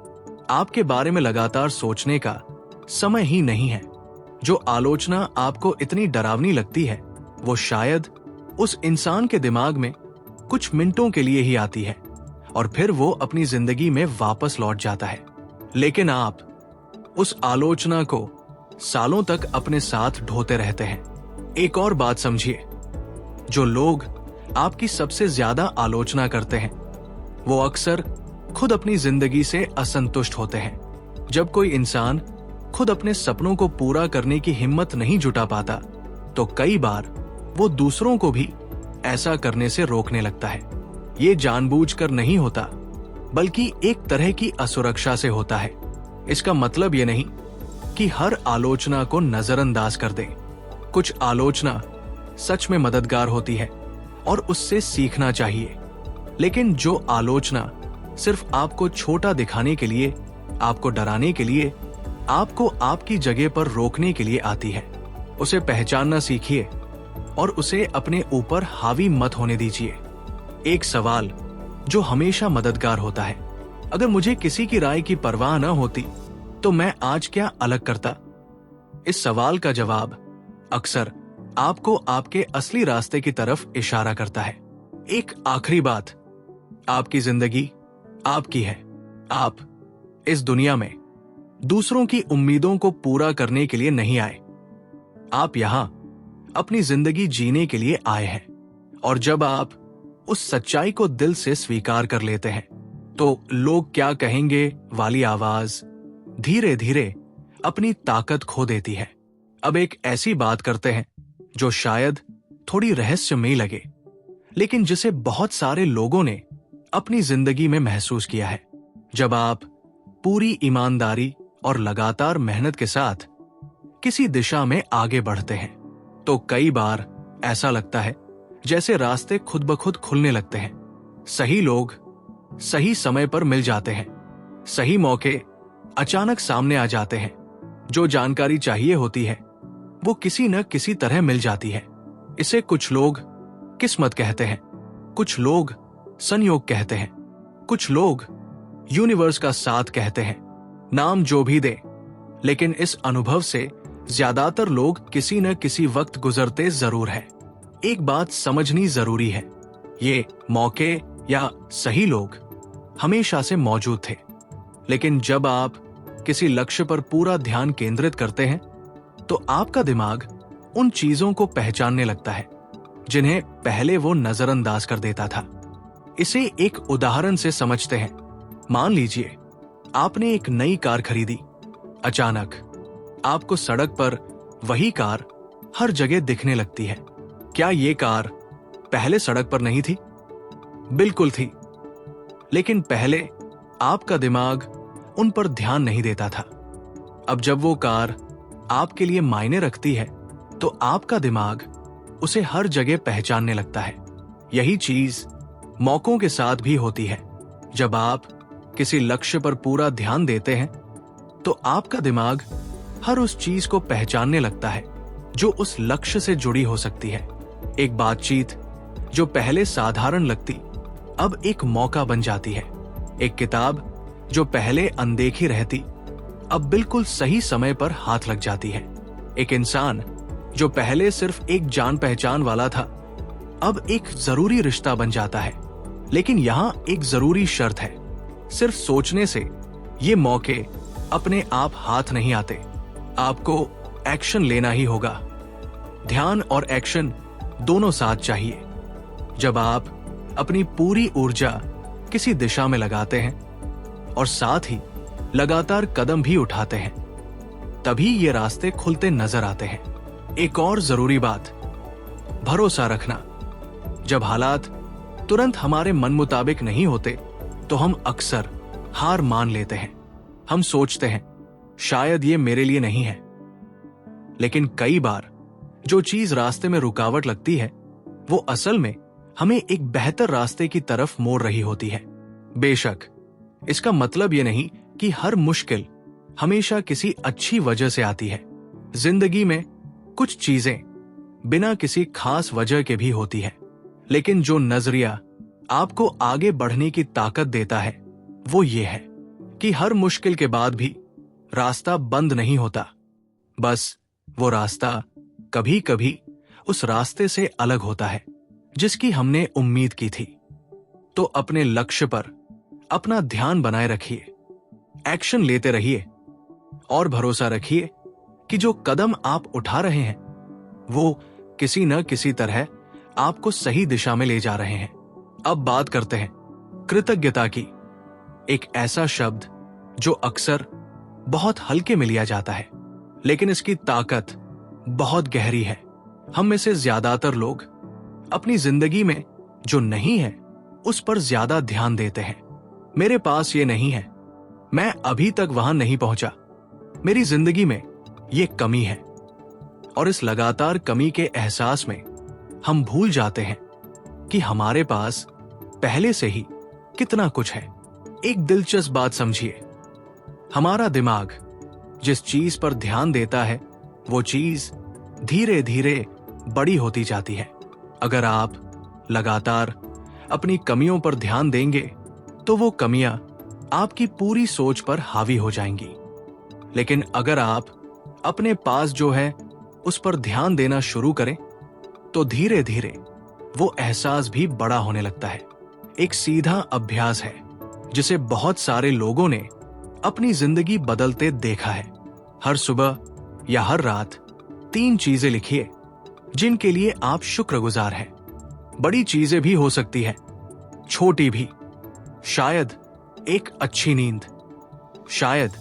आपके बारे में लगातार सोचने का समय ही नहीं है। जो आलोचना आपको इतनी डरावनी लगती है वो शायद उस इंसान के दिमाग में कुछ मिनटों के लिए ही आती है और फिर वो अपनी जिंदगी में वापस लौट जाता है। लेकिन आप उस आलोचना को सालों तक अपने साथ ढोते रहते हैं। एक और बात समझिए, जो लोग आपकी सबसे ज्यादा आलोचना करते हैं वो अक्सर खुद अपनी जिंदगी से असंतुष्ट होते हैं। जब कोई इंसान खुद अपने सपनों को पूरा करने की हिम्मत नहीं जुटा पाता तो कई बार वो दूसरों को भी ऐसा करने से रोकने लगता है। ये जानबूझकर नहीं होता बल्कि एक तरह की असुरक्षा से होता है। इसका मतलब ये नहीं कि हर आलोचना को नजरअंदाज कर दें। कुछ आलोचना सच में मददगार होती है और उससे सीखना चाहिए, लेकिन जो आलोचना सिर्फ आपको छोटा दिखाने के लिए, आपको डराने के लिए, आपको आपकी जगह पर रोकने के लिए आती है, उसे पहचानना सीखिए और उसे अपने ऊपर हावी मत होने दीजिए। एक सवाल जो हमेशा मददगार होता है, अगर मुझे किसी की राय की परवाह न होती तो मैं आज क्या अलग करता? इस सवाल का जवाब अक्सर आपको आपके असली रास्ते की तरफ इशारा करता है। एक आखिरी बात, आपकी जिंदगी आपकी है। आप इस दुनिया में दूसरों की उम्मीदों को पूरा करने के लिए नहीं आए। आप यहां अपनी जिंदगी जीने के लिए आए हैं, और जब आप उस सच्चाई को दिल से स्वीकार कर लेते हैं तो लोग क्या कहेंगे वाली आवाज धीरे धीरे अपनी ताकत खो देती है। अब एक ऐसी बात करते हैं जो शायद थोड़ी रहस्यमयी लगे, लेकिन जिसे बहुत सारे लोगों ने अपनी जिंदगी में महसूस किया है। जब आप पूरी ईमानदारी और लगातार मेहनत के साथ किसी दिशा में आगे बढ़ते हैं तो कई बार ऐसा लगता है जैसे रास्ते खुद ब खुद खुलने लगते हैं। सही लोग सही समय पर मिल जाते हैं, सही मौके अचानक सामने आ जाते हैं। जो जानकारी चाहिए होती है वो किसी न किसी तरह मिल जाती है। इसे कुछ लोग किस्मत कहते हैं, कुछ लोग संयोग कहते हैं, कुछ लोग यूनिवर्स का साथ कहते हैं। नाम जो भी दे, लेकिन इस अनुभव से ज्यादातर लोग किसी न किसी वक्त गुजरते जरूर है। एक बात समझनी जरूरी है, ये मौके या सही लोग हमेशा से मौजूद थे, लेकिन जब आप किसी लक्ष्य पर पूरा ध्यान केंद्रित करते हैं तो आपका दिमाग उन चीजों को पहचानने लगता है जिन्हें पहले वो नजरअंदाज कर देता था। इसे एक उदाहरण से समझते हैं। मान लीजिए आपने एक नई कार खरीदी। अचानक आपको सड़क पर वही कार हर जगह दिखने लगती है। क्या ये कार पहले सड़क पर नहीं थी? बिल्कुल थी, लेकिन पहले आपका दिमाग उन पर ध्यान नहीं देता था। अब जब वो कार आपके लिए मायने रखती है तो आपका दिमाग उसे हर जगह पहचानने लगता है। यही चीज मौकों के साथ भी होती है। जब आप किसी लक्ष्य पर पूरा ध्यान देते हैं तो आपका दिमाग हर उस चीज को पहचानने लगता है जो उस लक्ष्य से जुड़ी हो सकती है। एक बातचीत जो पहले साधारण लगती अब एक मौका बन जाती है। एक किताब जो पहले अनदेखी रहती अब बिल्कुल सही समय पर हाथ लग जाती है। एक इंसान जो पहले सिर्फ एक जान पहचान वाला था अब एक जरूरी रिश्ता बन जाता है। लेकिन यहां एक जरूरी शर्त है, सिर्फ सोचने से ये मौके अपने आप हाथ नहीं आते, आपको एक्शन लेना ही होगा। ध्यान और एक्शन दोनों साथ चाहिए। जब आप अपनी पूरी ऊर्जा किसी दिशा में लगाते हैं और साथ ही लगातार कदम भी उठाते हैं, तभी ये रास्ते खुलते नजर आते हैं। एक और जरूरी बात, भरोसा रखना। जब हालात तुरंत हमारे मन मुताबिक नहीं होते तो हम अक्सर हार मान लेते हैं। हम सोचते हैं शायद ये मेरे लिए नहीं है। लेकिन कई बार जो चीज रास्ते में रुकावट लगती है वो असल में हमें एक बेहतर रास्ते की तरफ मोड़ रही होती है। बेशक इसका मतलब ये नहीं कि हर मुश्किल हमेशा किसी अच्छी वजह से आती है। जिंदगी में कुछ चीजें बिना किसी खास वजह के भी होती है, लेकिन जो नजरिया आपको आगे बढ़ने की ताकत देता है वो ये है कि हर मुश्किल के बाद भी रास्ता बंद नहीं होता। बस वो रास्ता कभी कभी उस रास्ते से अलग होता है जिसकी हमने उम्मीद की थी। तो अपने लक्ष्य पर अपना ध्यान बनाए रखिए, एक्शन लेते रहिए और भरोसा रखिए कि जो कदम आप उठा रहे हैं वो किसी न किसी तरह आपको सही दिशा में ले जा रहे हैं। अब बात करते हैं कृतज्ञता की। एक ऐसा शब्द जो अक्सर बहुत हल्के में लिया जाता है, लेकिन इसकी ताकत बहुत गहरी है। हम में से ज्यादातर लोग अपनी जिंदगी में जो नहीं है उस पर ज्यादा ध्यान देते हैं। मेरे पास ये नहीं है, मैं अभी तक वहां नहीं पहुंचा, मेरी जिंदगी में ये कमी है। और इस लगातार कमी के एहसास में हम भूल जाते हैं कि हमारे पास पहले से ही कितना कुछ है। एक दिलचस्प बात समझिए, हमारा दिमाग जिस चीज पर ध्यान देता है वो चीज धीरे धीरे बड़ी होती जाती है। अगर आप लगातार अपनी कमियों पर ध्यान देंगे तो वो कमियां आपकी पूरी सोच पर हावी हो जाएंगी। लेकिन अगर आप अपने पास जो है उस पर ध्यान देना शुरू करें तो धीरे धीरे वो एहसास भी बड़ा होने लगता है। एक सीधा अभ्यास है जिसे बहुत सारे लोगों ने अपनी जिंदगी बदलते देखा है। हर सुबह या हर रात 3 चीजें लिखिए जिनके लिए आप शुक्रगुजार हैं। बड़ी चीजें भी हो सकती है, छोटी भी। शायद एक अच्छी नींद, शायद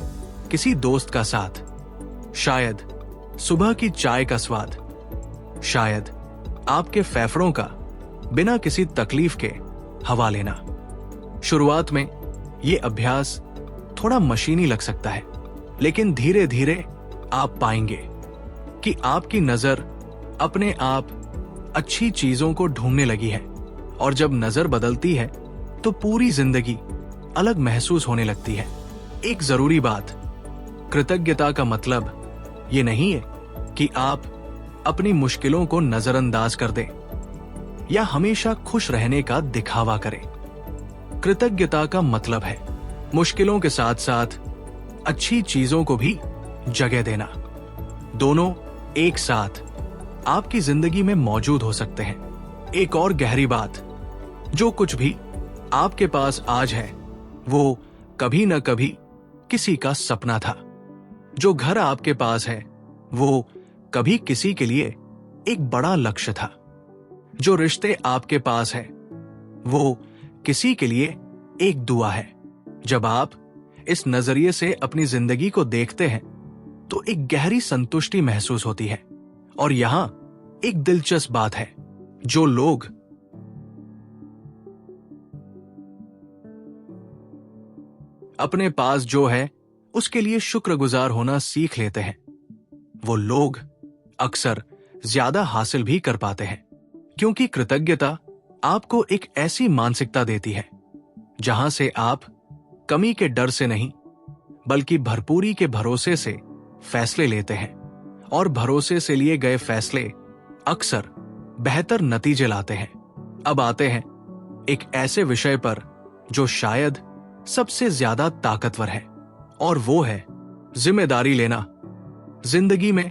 किसी दोस्त का साथ, शायद सुबह की चाय का स्वाद, शायद आपके फेफड़ों का बिना किसी तकलीफ के हवा लेना। शुरुआत में यह अभ्यास थोड़ा मशीनी लग सकता है, लेकिन धीरे धीरे आप पाएंगे कि आपकी नजर अपने आप अच्छी चीजों को ढूंढने लगी है। और जब नजर बदलती है तो पूरी जिंदगी अलग महसूस होने लगती है। एक जरूरी बात, कृतज्ञता का मतलब ये नहीं है कि आप अपनी मुश्किलों को नजरअंदाज कर दें या हमेशा खुश रहने का दिखावा करें। कृतज्ञता का मतलब है मुश्किलों के साथ साथ अच्छी चीजों को भी जगह देना। दोनों एक साथ आपकी जिंदगी में मौजूद हो सकते हैं। एक और गहरी बात, जो कुछ भी आपके पास आज है वो कभी न कभी किसी का सपना था। जो घर आपके पास है वो कभी किसी के लिए एक बड़ा लक्ष्य था। जो रिश्ते आपके पास है वो किसी के लिए एक दुआ है। जब आप इस नजरिए से अपनी जिंदगी को देखते हैं तो एक गहरी संतुष्टि महसूस होती है। और यहां एक दिलचस्प बात है, जो लोग अपने पास जो है उसके लिए शुक्रगुजार होना सीख लेते हैं, वो लोग अक्सर ज्यादा हासिल भी कर पाते हैं। क्योंकि कृतज्ञता आपको एक ऐसी मानसिकता देती है जहां से आप कमी के डर से नहीं बल्कि भरपूरी के भरोसे से फैसले लेते हैं। और भरोसे से लिए गए फैसले अक्सर बेहतर नतीजे लाते हैं। अब आते हैं एक ऐसे विषय पर जो शायद सबसे ज्यादा ताकतवर है, और वो है जिम्मेदारी लेना। जिंदगी में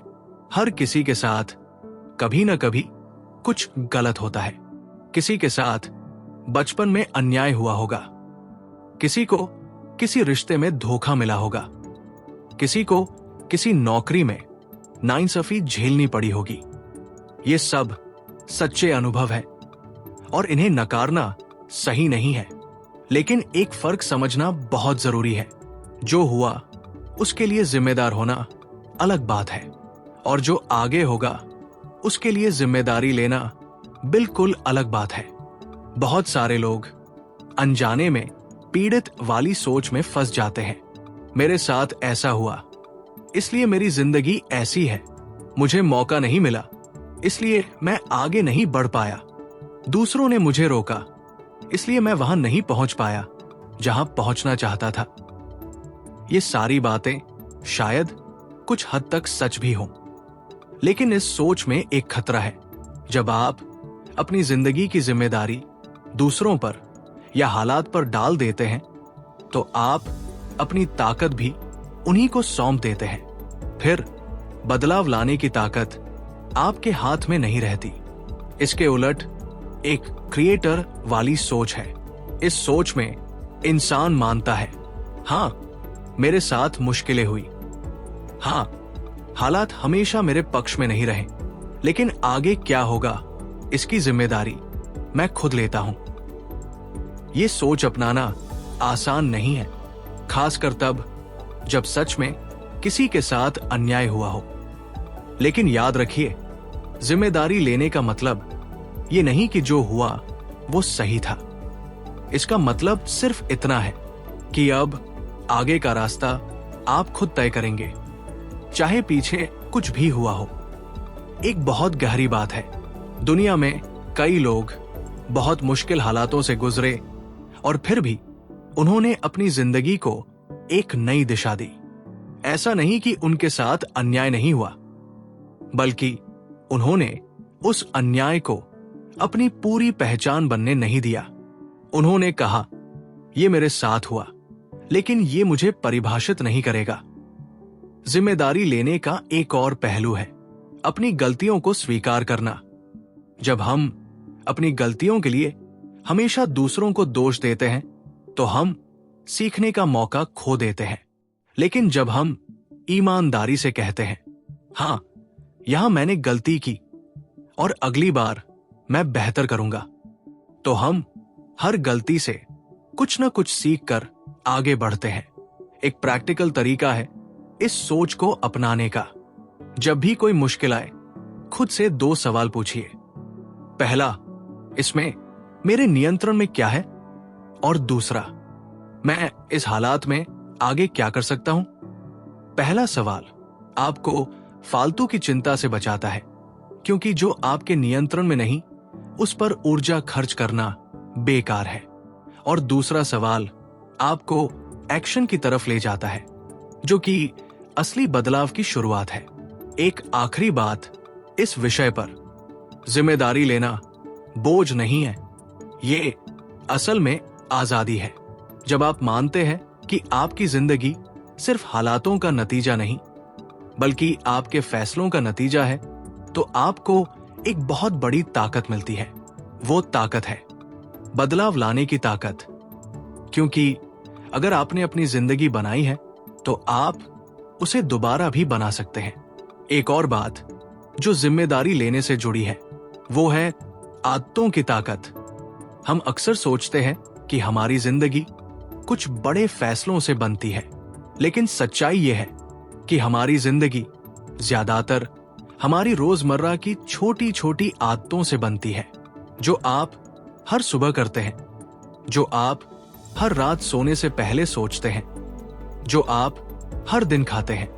हर किसी के साथ कभी ना कभी कुछ गलत होता है। किसी के साथ बचपन में अन्याय हुआ होगा, किसी को किसी रिश्ते में धोखा मिला होगा, किसी को किसी नौकरी में नाइंसाफी झेलनी पड़ी होगी। ये सब सच्चे अनुभव है और इन्हें नकारना सही नहीं है। लेकिन एक फर्क समझना बहुत जरूरी है। जो हुआ उसके लिए जिम्मेदार होना अलग बात है, और जो आगे होगा उसके लिए जिम्मेदारी लेना बिल्कुल अलग बात है। बहुत सारे लोग अनजाने में पीड़ित वाली सोच में फंस जाते हैं। मेरे साथ ऐसा हुआ इसलिए मेरी जिंदगी ऐसी है, मुझे मौका नहीं मिला इसलिए मैं आगे नहीं बढ़ पाया, दूसरों ने मुझे रोका इसलिए मैं वहां नहीं पहुंच पाया जहां पहुंचना चाहता था। ये सारी बातें शायद कुछ हद तक सच भी हों, लेकिन इस सोच में एक खतरा है। जब आप अपनी जिंदगी की जिम्मेदारी दूसरों पर या हालात पर डाल देते हैं तो आप अपनी ताकत भी उन्हीं को सौंप देते हैं। फिर बदलाव लाने की ताकत आपके हाथ में नहीं रहती। इसके उलट एक क्रिएटर वाली सोच है। इस सोच में इंसान मानता है, हाँ मेरे साथ मुश्किलें हुई, हाँ हालात हमेशा मेरे पक्ष में नहीं रहे, लेकिन आगे क्या होगा इसकी जिम्मेदारी मैं खुद लेता हूं। ये सोच अपनाना आसान नहीं है, खासकर तब जब सच में किसी के साथ अन्याय हुआ हो। लेकिन याद रखिए, जिम्मेदारी लेने का मतलब ये नहीं कि जो हुआ वो सही था। इसका मतलब सिर्फ इतना है कि अब आगे का रास्ता आप खुद तय करेंगे, चाहे पीछे कुछ भी हुआ हो। एक बहुत गहरी बात है, दुनिया में कई लोग बहुत मुश्किल हालातों से गुजरे और फिर भी उन्होंने अपनी जिंदगी को एक नई दिशा दी। ऐसा नहीं कि उनके साथ अन्याय नहीं हुआ, बल्कि उन्होंने उस अन्याय को अपनी पूरी पहचान बनने नहीं दिया। उन्होंने कहा, ये मेरे साथ हुआ, लेकिन ये मुझे परिभाषित नहीं करेगा। जिम्मेदारी लेने का एक और पहलू है अपनी गलतियों को स्वीकार करना। जब हम अपनी गलतियों के लिए हमेशा दूसरों को दोष देते हैं तो हम सीखने का मौका खो देते हैं। लेकिन जब हम ईमानदारी से कहते हैं, हाँ यहां मैंने गलती की और अगली बार मैं बेहतर करूंगा, तो हम हर गलती से कुछ न कुछ सीख कर आगे बढ़ते हैं। एक प्रैक्टिकल तरीका है इस सोच को अपनाने का। जब भी कोई मुश्किल आए, खुद से 2 सवाल पूछिए। पहला, इसमें मेरे नियंत्रण में क्या है? और दूसरा, मैं इस हालात में आगे क्या कर सकता हूं? पहला सवाल आपको फालतू की चिंता से बचाता है, क्योंकि जो आपके नियंत्रण में नहीं उस पर ऊर्जा खर्च करना बेकार है। और दूसरा सवाल आपको एक्शन की तरफ ले जाता है, जो कि असली बदलाव की शुरुआत है। एक आखिरी बात इस विषय पर, जिम्मेदारी लेना बोझ नहीं है, ये असल में आजादी है। जब आप मानते हैं कि आपकी जिंदगी सिर्फ हालातों का नतीजा नहीं बल्कि आपके फैसलों का नतीजा है, तो आपको एक बहुत बड़ी ताकत मिलती है। वो ताकत है बदलाव लाने की ताकत। क्योंकि अगर आपने अपनी जिंदगी बनाई है तो आप उसे दोबारा भी बना सकते हैं। एक और बात जो जिम्मेदारी लेने से जुड़ी है वो है आदतों की ताकत। हम अक्सर सोचते हैं कि हमारी जिंदगी कुछ बड़े फैसलों से बनती है, लेकिन सच्चाई यह है कि हमारी जिंदगी ज्यादातर हमारी रोजमर्रा की छोटी छोटी आदतों से बनती है, जो आप हर सुबह करते हैं, जो आप हर रात सोने से पहले सोचते हैं, जो आप हर दिन खाते हैं,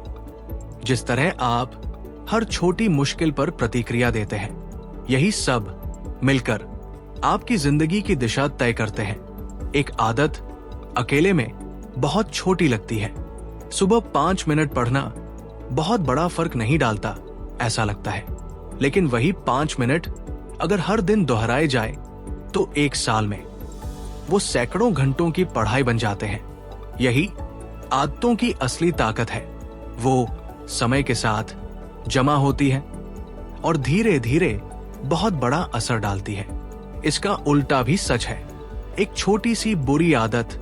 जिस तरह आप हर छोटी मुश्किल पर प्रतिक्रिया देते हैं। यही सब मिलकर आपकी जिंदगी की दिशा तय करते हैं। एक आदत अकेले में बहुत छोटी लगती है। सुबह 5 मिनट पढ़ना बहुत बड़ा फर्क नहीं डालता ऐसा लगता है, लेकिन वही 5 मिनट अगर हर दिन दोहराए जाए तो 1 साल में वो सैकड़ों घंटों की पढ़ाई बन जाते हैं। यही आदतों की असली ताकत है। वो समय के साथ जमा होती है और धीरे धीरे बहुत बड़ा असर डालती है। इसका उल्टा भी सच है। एक छोटी सी बुरी आदत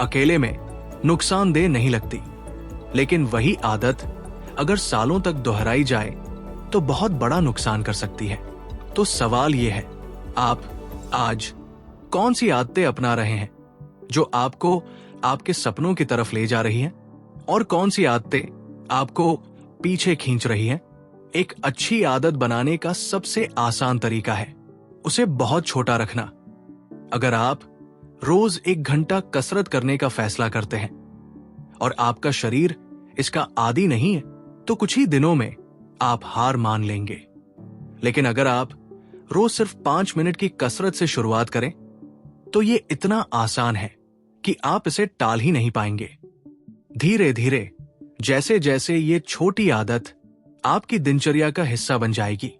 अकेले में नुकसानदेह नहीं लगती, लेकिन वही आदत अगर सालों तक दोहराई जाए तो बहुत बड़ा नुकसान कर सकती है। तो सवाल यह है, आप आज कौन सी आदतें अपना रहे हैं जो आपको आपके सपनों की तरफ ले जा रही हैं, और कौन सी आदतें आपको पीछे खींच रही हैं? एक अच्छी आदत बनाने का सबसे आसान तरीका है उसे बहुत छोटा रखना। अगर आप रोज 1 घंटा कसरत करने का फैसला करते हैं और आपका शरीर इसका आदी नहीं है, तो कुछ ही दिनों में आप हार मान लेंगे। लेकिन अगर आप रोज सिर्फ 5 मिनट की कसरत से शुरुआत करें तो ये इतना आसान है कि आप इसे टाल ही नहीं पाएंगे। धीरे धीरे जैसे जैसे ये छोटी आदत आपकी दिनचर्या का हिस्सा बन जाएगी,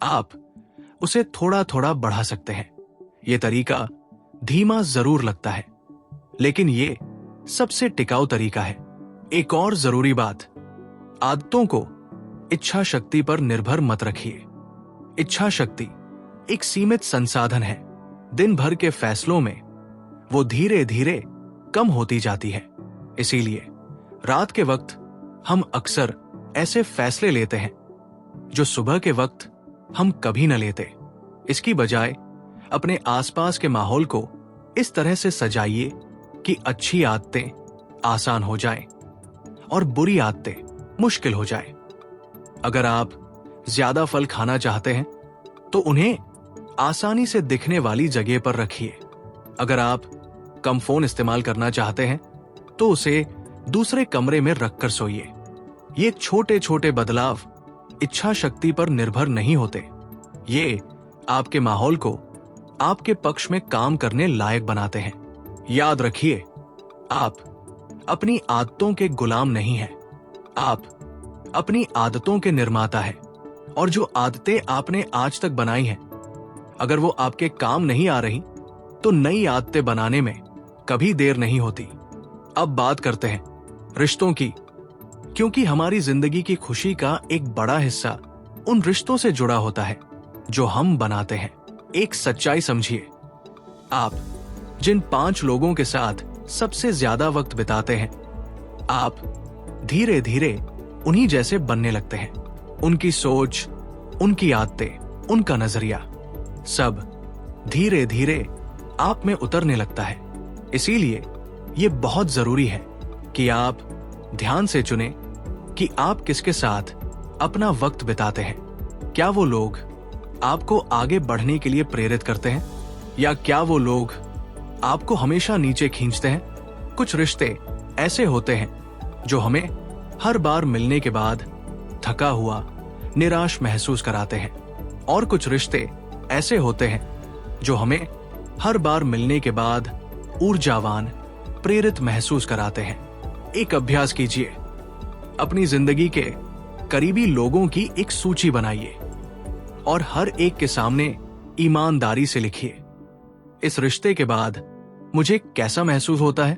आप उसे थोड़ा थोड़ा बढ़ा सकते हैं। यह तरीका धीमा जरूर लगता है, लेकिन ये सबसे टिकाऊ तरीका है। एक और जरूरी बात, आदतों को इच्छा शक्ति पर निर्भर मत रखिए। इच्छा शक्ति एक सीमित संसाधन है। दिन भर के फैसलों में वो धीरे धीरे कम होती जाती है। इसीलिए रात के वक्त हम अक्सर ऐसे फैसले लेते हैं जो सुबह के वक्त हम कभी न लेते। इसकी बजाय अपने आसपास के माहौल को इस तरह से सजाइए कि अच्छी आदतें आसान हो जाएं और बुरी आदतें मुश्किल हो जाएं। अगर आप ज्यादा फल खाना चाहते हैं तो उन्हें आसानी से दिखने वाली जगह पर रखिए। अगर आप कम फोन इस्तेमाल करना चाहते हैं तो उसे दूसरे कमरे में रखकर सोइए। ये छोटे छोटे बदलाव इच्छा शक्ति पर निर्भर नहीं होते, ये आपके माहौल को आपके पक्ष में काम करने लायक बनाते हैं। याद रखिए, आप अपनी आदतों के गुलाम नहीं हैं, आप अपनी आदतों के निर्माता हैं। और जो आदतें आपने आज तक बनाई हैं, अगर वो आपके काम नहीं आ रही तो नई आदतें बनाने में कभी देर नहीं होती। अब बात करते हैं रिश्तों की, क्योंकि हमारी जिंदगी की खुशी का एक बड़ा हिस्सा उन रिश्तों से जुड़ा होता है जो हम बनाते हैं। एक सच्चाई समझिए, आप जिन 5 लोगों के साथ सबसे ज्यादा वक्त बिताते हैं, आप धीरे धीरे उन्हीं जैसे बनने लगते हैं। उनकी सोच, उनकी आदतें, उनका नजरिया सब धीरे धीरे आप में उतरने लगता है। इसीलिए ये बहुत जरूरी है कि आप ध्यान से चुनें कि आप किसके साथ अपना वक्त बिताते हैं। क्या वो लोग आपको आगे बढ़ने के लिए प्रेरित करते हैं, या क्या वो लोग आपको हमेशा नीचे खींचते हैं? कुछ रिश्ते ऐसे होते हैं जो हमें हर बार मिलने के बाद थका हुआ, निराश महसूस कराते हैं, और कुछ रिश्ते ऐसे होते हैं जो हमें हर बार मिलने के बाद ऊर्जावान, प्रेरित महसूस कराते हैं। एक अभ्यास कीजिए, अपनी जिंदगी के करीबी लोगों की एक सूची बनाइए और हर एक के सामने ईमानदारी से लिखिए, इस रिश्ते के बाद मुझे कैसा महसूस होता है।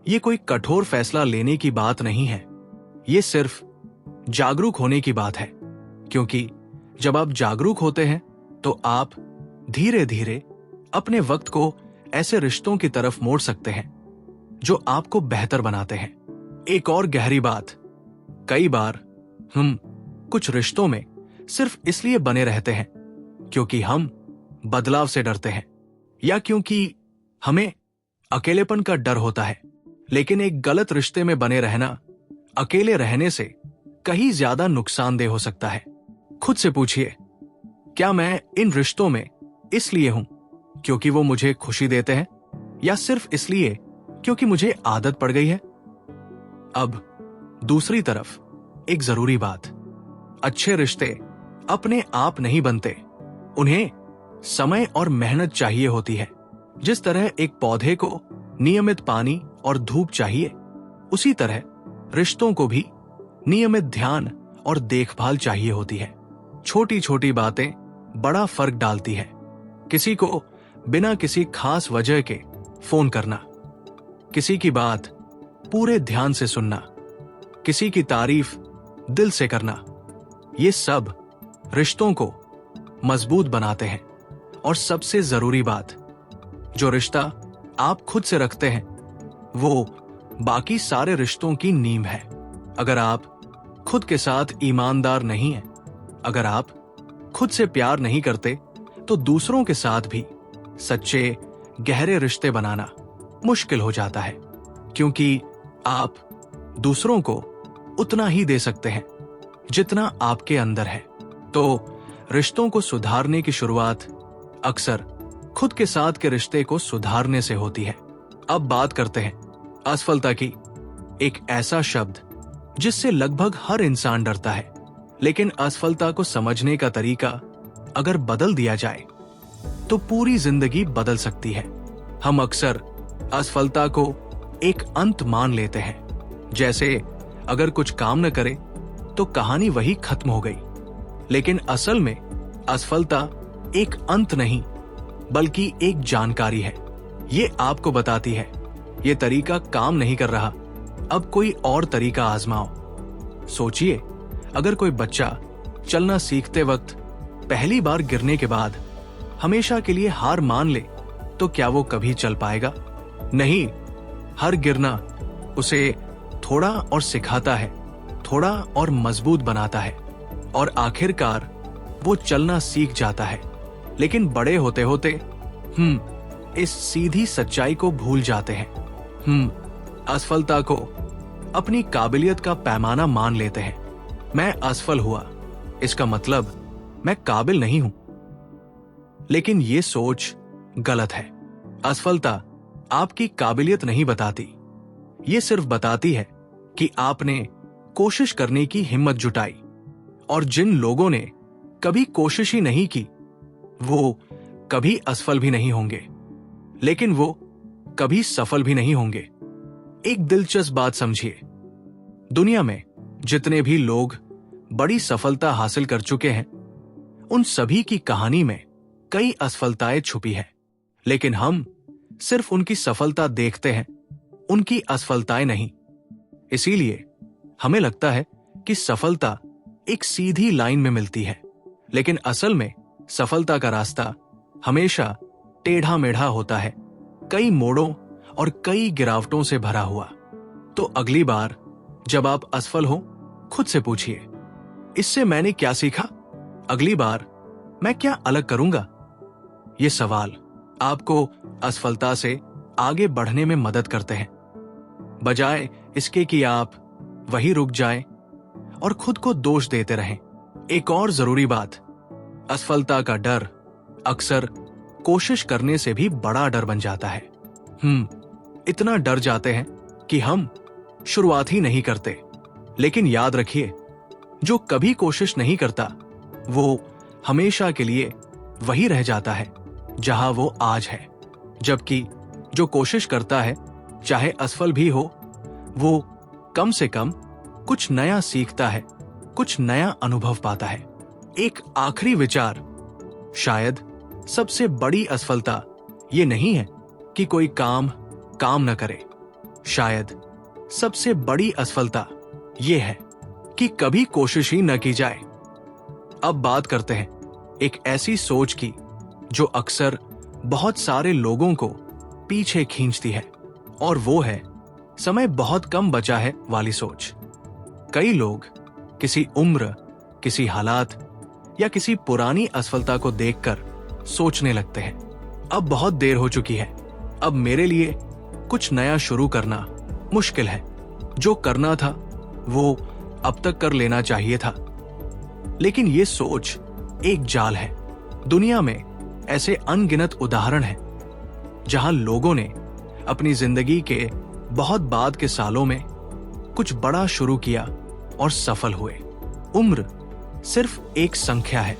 ये कोई कठोर फैसला लेने की बात नहीं है, ये सिर्फ जागरूक होने की बात है, क्योंकि जब आप जागरूक होते हैं तो आप धीरे धीरे अपने वक्त को ऐसे रिश्तों की तरफ मोड़ सकते हैं जो आपको बेहतर बनाते हैं। एक और गहरी बात, कई बार हम कुछ रिश्तों में सिर्फ इसलिए बने रहते हैं क्योंकि हम बदलाव से डरते हैं या क्योंकि हमें अकेलेपन का डर होता है। लेकिन एक गलत रिश्ते में बने रहना अकेले रहने से कहीं ज्यादा नुकसानदेह हो सकता है। खुद से पूछिए, क्या मैं इन रिश्तों में इसलिए हूं क्योंकि वो मुझे खुशी देते हैं या सिर्फ इसलिए क्योंकि मुझे आदत पड़ गई है? अब दूसरी तरफ एक जरूरी बात, अच्छे रिश्ते अपने आप नहीं बनते, उन्हें समय और मेहनत चाहिए होती है। जिस तरह एक पौधे को नियमित पानी और धूप चाहिए, उसी तरह रिश्तों को भी नियमित ध्यान और देखभाल चाहिए होती है। छोटी छोटी बातें बड़ा फर्क डालती है। किसी को बिना किसी खास वजह के फोन करना, किसी की बात पूरे ध्यान से सुनना, किसी की तारीफ दिल से करना, ये सब रिश्तों को मजबूत बनाते हैं। और सबसे जरूरी बात, जो रिश्ता आप खुद से रखते हैं वो बाकी सारे रिश्तों की नींव है। अगर आप खुद के साथ ईमानदार नहीं हैं, अगर आप खुद से प्यार नहीं करते, तो दूसरों के साथ भी सच्चे गहरे रिश्ते बनाना मुश्किल हो जाता है, क्योंकि आप दूसरों को उतना ही दे सकते हैं जितना आपके अंदर है। तो रिश्तों को सुधारने की शुरुआत अक्सर खुद के साथ के रिश्ते को सुधारने से होती है। अब बात करते हैं असफलता की, एक ऐसा शब्द जिससे लगभग हर इंसान डरता है। लेकिन असफलता को समझने का तरीका अगर बदल दिया जाए तो पूरी जिंदगी बदल सकती है। हम अक्सर असफलता को एक अंत मान लेते हैं, जैसे अगर कुछ काम न करे तो कहानी वही खत्म हो गई। लेकिन असल में असफलता एक अंत नहीं बल्कि एक जानकारी है। ये आपको बताती है ये तरीका काम नहीं कर रहा, अब कोई और तरीका आजमाओ। सोचिए, अगर कोई बच्चा चलना सीखते वक्त पहली बार गिरने के बाद हमेशा के लिए हार मान ले तो क्या वो कभी चल पाएगा? नहीं, हर गिरना उसे थोड़ा और सिखाता है, थोड़ा और मजबूत बनाता है और आखिरकार वो चलना सीख जाता है। लेकिन बड़े होते होते इस सीधी सच्चाई को भूल जाते हैं। असफलता को अपनी काबिलियत का पैमाना मान लेते हैं। मैं असफल हुआ, इसका मतलब मैं काबिल नहीं हूं। लेकिन ये सोच गलत है। असफलता आपकी काबिलियत नहीं बताती, ये सिर्फ बताती है कि आपने कोशिश करने की हिम्मत जुटाई। और जिन लोगों ने कभी कोशिश ही नहीं की वो कभी असफल भी नहीं होंगे, लेकिन वो कभी सफल भी नहीं होंगे। एक दिलचस्प बात समझिए, दुनिया में जितने भी लोग बड़ी सफलता हासिल कर चुके हैं उन सभी की कहानी में कई असफलताएं छुपी हैं। लेकिन हम सिर्फ उनकी सफलता देखते हैं, उनकी असफलताएं नहीं। इसीलिए हमें लगता है कि सफलता एक सीधी लाइन में मिलती है, लेकिन असल में सफलता का रास्ता हमेशा टेढ़ा मेढ़ा होता है, कई मोड़ों और कई गिरावटों से भरा हुआ। तो अगली बार जब आप असफल हो, खुद से पूछिए, इससे मैंने क्या सीखा? अगली बार मैं क्या अलग करूंगा? ये सवाल आपको असफलता से आगे बढ़ने में मदद करते हैं, बजाय इसके कि आप वही रुक जाएं और खुद को दोष देते रहें। एक और जरूरी बात, असफलता का डर अक्सर कोशिश करने से भी बड़ा डर बन जाता है। इतना डर जाते हैं कि हम शुरुआत ही नहीं करते। लेकिन याद रखिए, जो कभी कोशिश नहीं करता वो हमेशा के लिए वही रह जाता है जहां वो आज है। जबकि जो कोशिश करता है, चाहे असफल भी हो, वो कम से कम कुछ नया सीखता है, कुछ नया अनुभव पाता है। एक आखिरी विचार, शायद सबसे बड़ी असफलता ये नहीं है कि कोई काम न करे, शायद सबसे बड़ी असफलता ये है कि कभी कोशिश ही न की जाए। अब बात करते हैं एक ऐसी सोच की जो अक्सर बहुत सारे लोगों को पीछे खींचती है, और वो है समय बहुत कम बचा है वाली सोच। कई लोग किसी उम्र किसी हालात या किसी पुरानी असफलता को देखकर सोचने लगते हैं, अब बहुत देर हो चुकी है, अब मेरे लिए कुछ नया शुरू करना मुश्किल है, जो करना था वो अब तक कर लेना चाहिए था। लेकिन ये सोच एक जाल है। दुनिया में ऐसे अनगिनत उदाहरण हैं जहां लोगों ने अपनी जिंदगी के बहुत बाद के सालों में कुछ बड़ा शुरू किया और सफल हुए। उम्र सिर्फ एक संख्या है,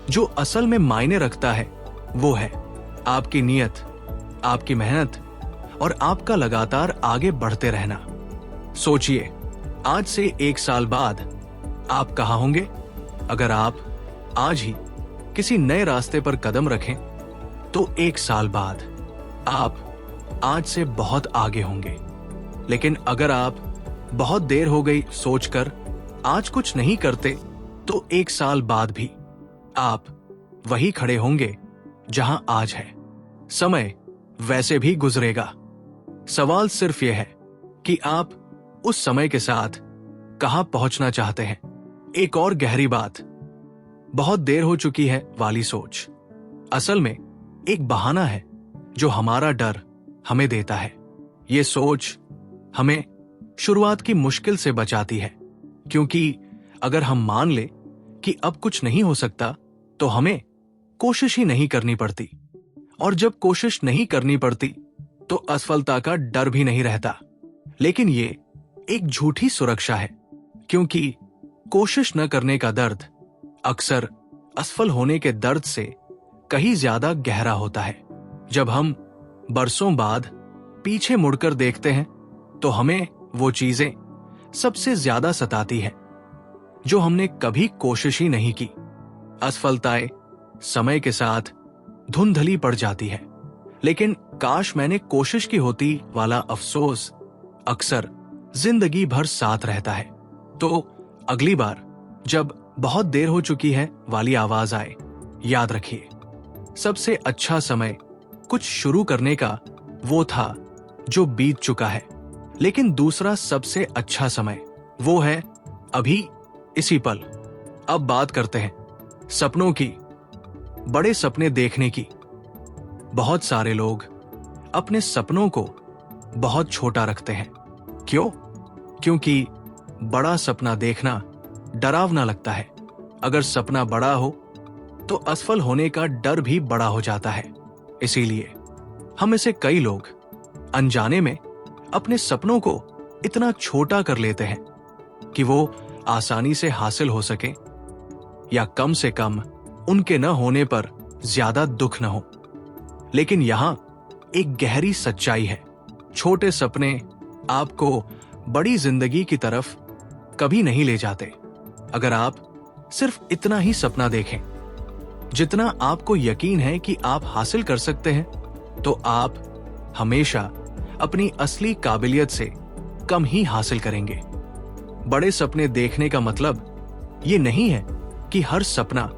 जो असल में मायने रखता है वो है आपकी नीयत, आपकी मेहनत और आपका लगातार आगे बढ़ते रहना। सोचिए, आज से 1 साल बाद आप कहाँ होंगे? अगर आप आज ही किसी नए रास्ते पर कदम रखें तो 1 साल बाद आप आज से बहुत आगे होंगे। लेकिन अगर आप बहुत देर हो गई सोचकर आज कुछ नहीं करते तो 1 साल बाद भी आप वही खड़े होंगे जहां आज है। समय वैसे भी गुजरेगा। सवाल सिर्फ यह है कि आप उस समय के साथ कहां पहुंचना चाहते हैं। एक और गहरी बात, बहुत देर हो चुकी है वाली सोच असल में एक बहाना है जो हमारा डर हमें देता है। ये सोच हमें शुरुआत की मुश्किल से बचाती है, क्योंकि अगर हम मान ले कि अब कुछ नहीं हो सकता तो हमें कोशिश ही नहीं करनी पड़ती, और जब कोशिश नहीं करनी पड़ती तो असफलता का डर भी नहीं रहता। लेकिन ये एक झूठी सुरक्षा है, क्योंकि कोशिश न करने का दर्द अक्सर असफल होने के दर्द से कहीं ज्यादा गहरा होता है। जब हम बरसों बाद पीछे मुड़कर देखते हैं तो हमें वो चीजें सबसे ज्यादा सताती है जो हमने कभी कोशिश ही नहीं की। असफलताएं समय के साथ धुंधली पड़ जाती है, लेकिन काश मैंने कोशिश की होती वाला अफसोस अक्सर जिंदगी भर साथ रहता है। तो अगली बार जब बहुत देर हो चुकी है वाली आवाज आए, याद रखिए, सबसे अच्छा समय कुछ शुरू करने का वो था जो बीत चुका है, लेकिन दूसरा सबसे अच्छा समय वो है अभी, इसी पल। अब बात करते हैं सपनों की, बड़े सपने देखने की। बहुत सारे लोग अपने सपनों को बहुत छोटा रखते हैं। क्यों? क्योंकि बड़ा सपना देखना डरावना लगता है। अगर सपना बड़ा हो तो असफल होने का डर भी बड़ा हो जाता है। इसीलिए हम इसे कई लोग अनजाने में अपने सपनों को इतना छोटा कर लेते हैं कि वो आसानी से हासिल हो सके, या कम से कम उनके न होने पर ज्यादा दुख न हो। लेकिन यहां एक गहरी सच्चाई है, छोटे सपने आपको बड़ी जिंदगी की तरफ कभी नहीं ले जाते। अगर आप सिर्फ इतना ही सपना देखें जितना आपको यकीन है कि आप हासिल कर सकते हैं, तो आप हमेशा अपनी असली काबिलियत से कम ही हासिल करेंगे। बड़े सपने देखने का मतलब ये नहीं है कि हर सपना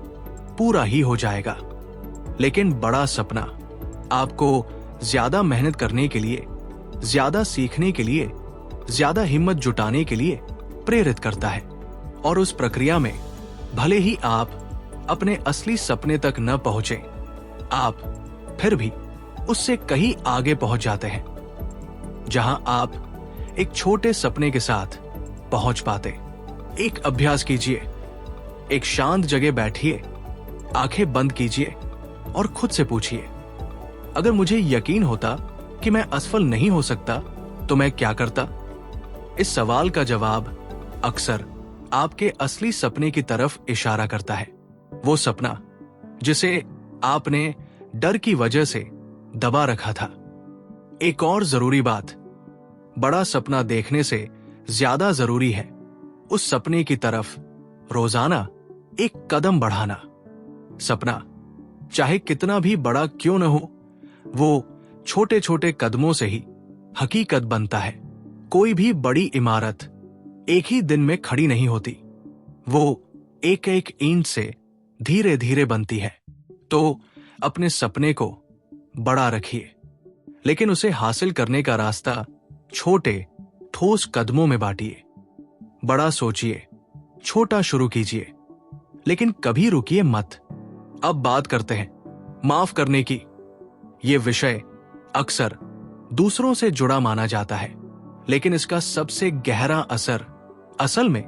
पूरा ही हो जाएगा, लेकिन बड़ा सपना आपको ज्यादा मेहनत करने के लिए, ज्यादा सीखने के लिए, ज्यादा हिम्मत जुटाने के लिए प्रेरित करता है। और उस प्रक्रिया में भले ही आप अपने असली सपने तक न पहुंचे, आप फिर भी उससे कहीं आगे पहुंच जाते हैं, जहां आप एक छोटे सपने के साथ पहुंच पाते। एक अभ्यास कीजिए, एक शांत जगह बैठिए, आंखें बंद कीजिए और खुद से पूछिए, अगर मुझे यकीन होता कि मैं असफल नहीं हो सकता तो मैं क्या करता? इस सवाल का जवाब अक्सर आपके असली सपने की तरफ इशारा करता है। वो सपना जिसे आपने डर की वजह से दबा रखा था। एक और जरूरी बात, बड़ा सपना देखने से ज्यादा जरूरी है उस सपने की तरफ रोजाना एक कदम बढ़ाना। सपना चाहे कितना भी बड़ा क्यों न हो, वो छोटे छोटे कदमों से ही हकीकत बनता है। कोई भी बड़ी इमारत एक ही दिन में खड़ी नहीं होती, वो एक एक ईंट से धीरे धीरे बनती है। तो अपने सपने को बड़ा रखिए, लेकिन उसे हासिल करने का रास्ता छोटे ठोस कदमों में बांटिए। बड़ा सोचिए, छोटा शुरू कीजिए लेकिन कभी रुकिए मत। अब बात करते हैं माफ करने की। ये विषय अक्सर दूसरों से जुड़ा माना जाता है, लेकिन इसका सबसे गहरा असर असल में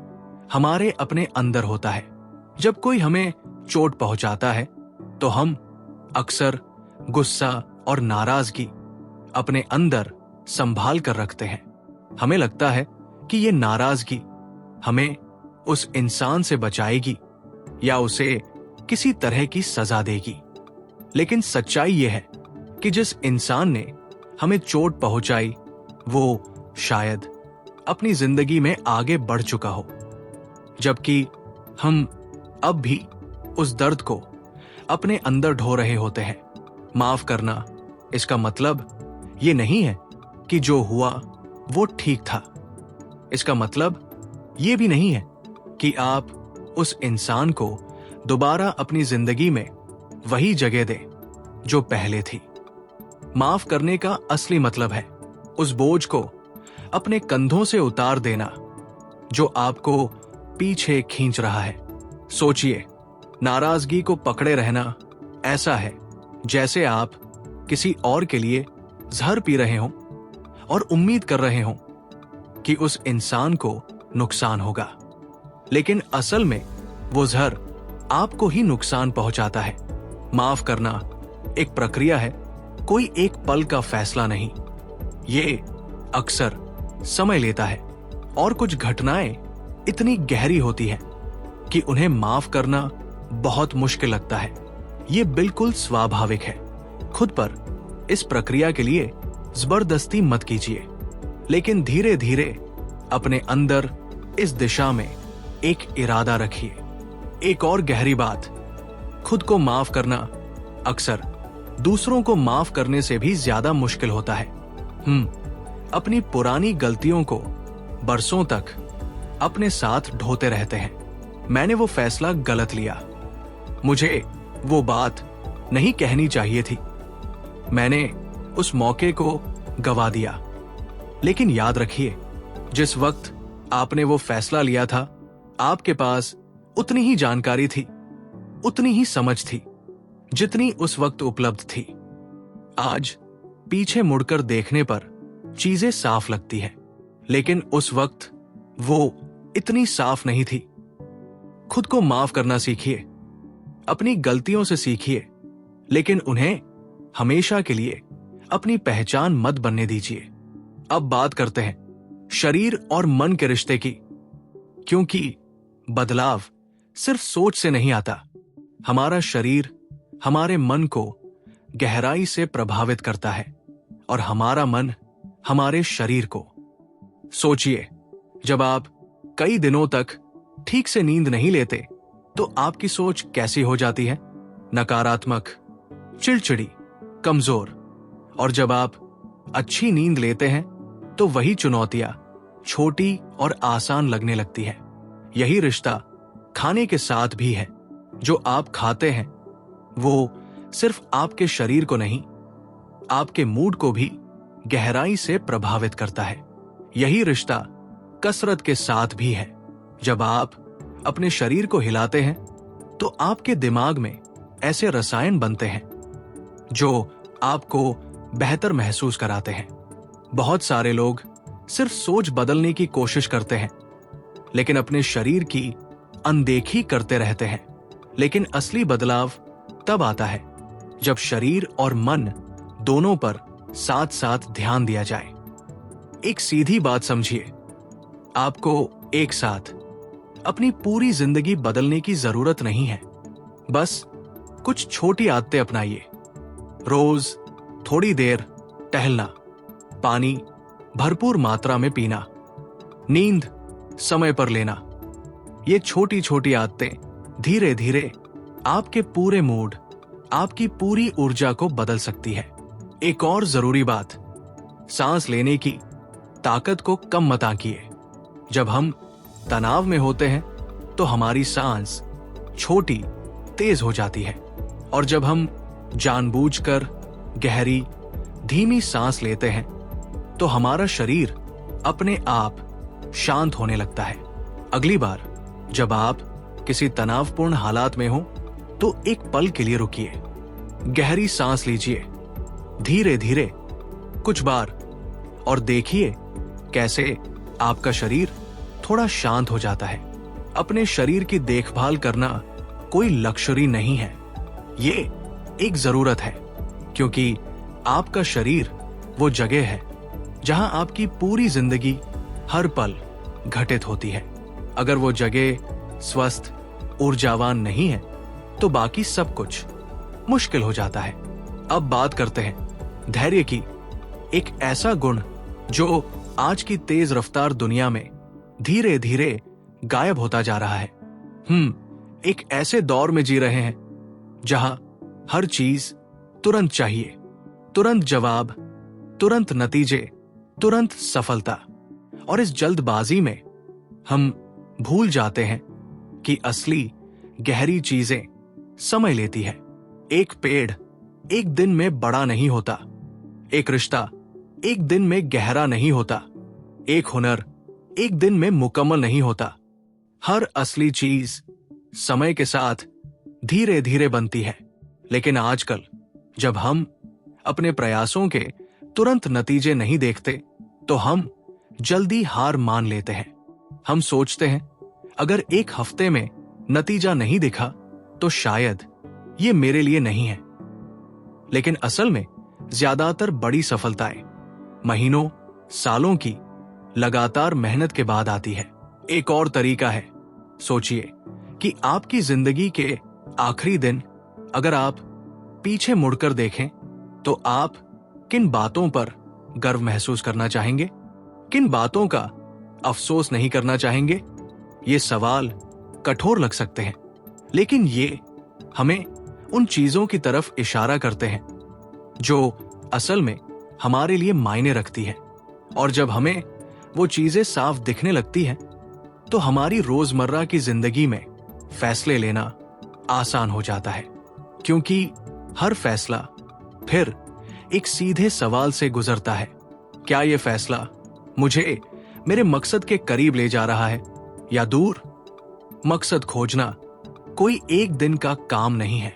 हमारे अपने अंदर होता है। जब कोई हमें चोट पहुंचाता है तो हम अक्सर गुस्सा और नाराजगी अपने अंदर संभाल कर रखते हैं। हमें लगता है कि ये नाराजगी हमें उस इंसान से बचाएगी या उसे किसी तरह की सजा देगी। लेकिन सच्चाई यह है कि जिस इंसान ने हमें चोट पहुंचाई वो शायद अपनी जिंदगी में आगे बढ़ चुका हो, जबकि हम अब भी उस दर्द को अपने अंदर ढो रहे होते हैं। माफ करना, इसका मतलब ये नहीं है कि जो हुआ वो ठीक था। इसका मतलब ये भी नहीं है कि आप उस इंसान को दोबारा अपनी जिंदगी में वही जगह दें जो पहले थी। माफ करने का असली मतलब है उस बोझ को अपने कंधों से उतार देना जो आपको पीछे खींच रहा है। सोचिए, नाराजगी को पकड़े रहना ऐसा है जैसे आप किसी और के लिए जहर पी रहे हों और उम्मीद कर रहे हों कि उस इंसान को नुकसान होगा, लेकिन असल में वो जहर आपको ही नुकसान पहुंचाता है। माफ करना एक प्रक्रिया है, कोई एक पल का फैसला नहीं। ये अक्सर समय लेता है और कुछ घटनाएं इतनी गहरी होती हैं कि उन्हें माफ करना बहुत मुश्किल लगता है। ये बिल्कुल स्वाभाविक है। खुद पर इस प्रक्रिया के लिए जबरदस्ती मत कीजिए, लेकिन धीरे धीरे अपने अंदर इस दिशा में एक इरादा रखिए। एक और गहरी बात, खुद को माफ करना अक्सर दूसरों को माफ करने से भी ज्यादा मुश्किल होता है। अपनी पुरानी गलतियों को बरसों तक अपने साथ ढोते रहते हैं। मैंने वो फैसला गलत लिया, मुझे वो बात नहीं कहनी चाहिए थी, मैंने उस मौके को गवा दिया। लेकिन याद रखिए, जिस वक्त आपने वो फैसला लिया था, आपके पास उतनी ही जानकारी थी, उतनी ही समझ थी जितनी उस वक्त उपलब्ध थी। आज पीछे मुड़कर देखने पर चीजें साफ लगती हैं, लेकिन उस वक्त वो इतनी साफ नहीं थी। खुद को माफ करना सीखिए, अपनी गलतियों से सीखिए, लेकिन उन्हें हमेशा के लिए अपनी पहचान मत बनने दीजिए। अब बात करते हैं शरीर और मन के रिश्ते की, क्योंकि बदलाव सिर्फ सोच से नहीं आता। हमारा शरीर हमारे मन को गहराई से प्रभावित करता है और हमारा मन हमारे शरीर को। सोचिए, जब आप कई दिनों तक ठीक से नींद नहीं लेते तो आपकी सोच कैसी हो जाती है? नकारात्मक, चिड़चिड़ी, कमजोर। और जब आप अच्छी नींद लेते हैं तो वही चुनौतियां छोटी और आसान लगने लगती है। यही रिश्ता खाने के साथ भी है। जो आप खाते हैं वो सिर्फ आपके शरीर को नहीं, आपके मूड को भी गहराई से प्रभावित करता है। यही रिश्ता कसरत के साथ भी है। जब आप अपने शरीर को हिलाते हैं तो आपके दिमाग में ऐसे रसायन बनते हैं जो आपको बेहतर महसूस कराते हैं। बहुत सारे लोग सिर्फ सोच बदलने की कोशिश करते हैं, लेकिन अपने शरीर की अनदेखी करते रहते हैं। लेकिन असली बदलाव तब आता है जब शरीर और मन दोनों पर साथ साथ ध्यान दिया जाए। एक सीधी बात समझिए, आपको एक साथ अपनी पूरी जिंदगी बदलने की जरूरत नहीं है। बस कुछ छोटी आदतें अपनाइए। रोज थोड़ी देर टहलना, पानी भरपूर मात्रा में पीना, नींद समय पर लेना। ये छोटी छोटी आदतें धीरे धीरे आपके पूरे मूड, आपकी पूरी ऊर्जा को बदल सकती है। एक और जरूरी बात, सांस लेने की ताकत को कम मत आंकिए। जब हम तनाव में होते हैं तो हमारी सांस छोटी तेज हो जाती है, और जब हम जानबूझकर गहरी धीमी सांस लेते हैं तो हमारा शरीर अपने आप शांत होने लगता है। अगली बार जब आप किसी तनावपूर्ण हालात में हो तो एक पल के लिए रुकिए, गहरी सांस लीजिए, धीरे धीरे कुछ बार, और देखिए कैसे आपका शरीर थोड़ा शांत हो जाता है। अपने शरीर की देखभाल करना कोई लक्जरी नहीं है, ये एक जरूरत है, क्योंकि आपका शरीर वो जगह है जहां आपकी पूरी जिंदगी हर पल घटित होती है। अगर वो जगह स्वस्थ, ऊर्जावान नहीं है तो बाकी सब कुछ मुश्किल हो जाता है। अब बात करते हैं धैर्य की, एक ऐसा गुण जो आज की तेज रफ्तार दुनिया में धीरे धीरे गायब होता जा रहा है। एक ऐसे दौर में जी रहे हैं जहां हर चीज तुरंत चाहिए, तुरंत जवाब, तुरंत नतीजे, तुरंत सफलता। और इस जल्दबाजी में हम भूल जाते हैं कि असली गहरी चीजें समय लेती है। एक पेड़ एक दिन में बड़ा नहीं होता, एक रिश्ता एक दिन में गहरा नहीं होता, एक हुनर एक दिन में मुकम्मल नहीं होता। हर असली चीज समय के साथ धीरे धीरे बनती है। लेकिन आजकल जब हम अपने प्रयासों के तुरंत नतीजे नहीं देखते तो हम जल्दी हार मान लेते हैं। हम सोचते हैं अगर एक हफ्ते में नतीजा नहीं दिखा तो शायद ये मेरे लिए नहीं है। लेकिन असल में ज्यादातर बड़ी सफलताएं महीनों, सालों की लगातार मेहनत के बाद आती है। एक और तरीका है, सोचिए कि आपकी जिंदगी के आखिरी दिन अगर आप पीछे मुड़कर देखें तो आप किन बातों पर गर्व महसूस करना चाहेंगे, किन बातों का अफसोस नहीं करना चाहेंगे। ये सवाल कठोर लग सकते हैं, लेकिन ये हमें उन चीजों की तरफ इशारा करते हैं जो असल में हमारे लिए मायने रखती है। और जब हमें वो चीजें साफ दिखने लगती हैं तो हमारी रोजमर्रा की जिंदगी में फैसले लेना आसान हो जाता है, क्योंकि हर फैसला फिर एक सीधे सवाल से गुजरता है, क्या यह फैसला मुझे मेरे मकसद के करीब ले जा रहा है या दूर। मकसद खोजना कोई एक दिन का काम नहीं है,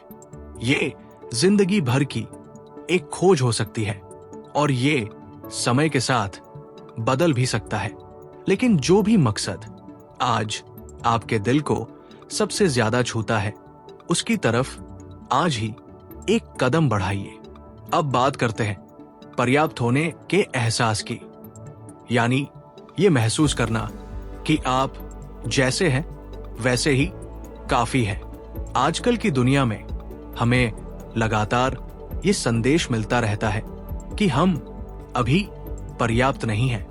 ये जिंदगी भर की एक खोज हो सकती है और ये समय के साथ बदल भी सकता है। लेकिन जो भी मकसद आज आपके दिल को सबसे ज्यादा छूता है उसकी तरफ आज ही एक कदम बढ़ाइए। अब बात करते हैं पर्याप्त होने के एहसास की, यानी ये महसूस करना कि आप जैसे हैं वैसे ही काफी है। आजकल की दुनिया में हमें लगातार ये संदेश मिलता रहता है कि हम अभी पर्याप्त नहीं हैं,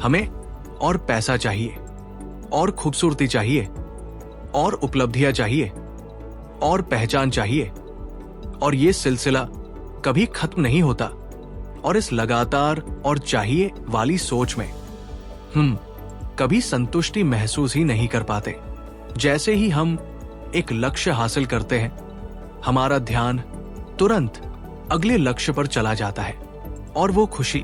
हमें और पैसा चाहिए, और खूबसूरती चाहिए, और उपलब्धियां चाहिए, और पहचान चाहिए, और ये सिलसिला कभी खत्म नहीं होता। और इस लगातार और चाहिए वाली सोच में हम कभी संतुष्टि महसूस ही नहीं कर पाते। जैसे ही हम एक लक्ष्य हासिल करते हैं, हमारा ध्यान तुरंत अगले लक्ष्य पर चला जाता है और वो खुशी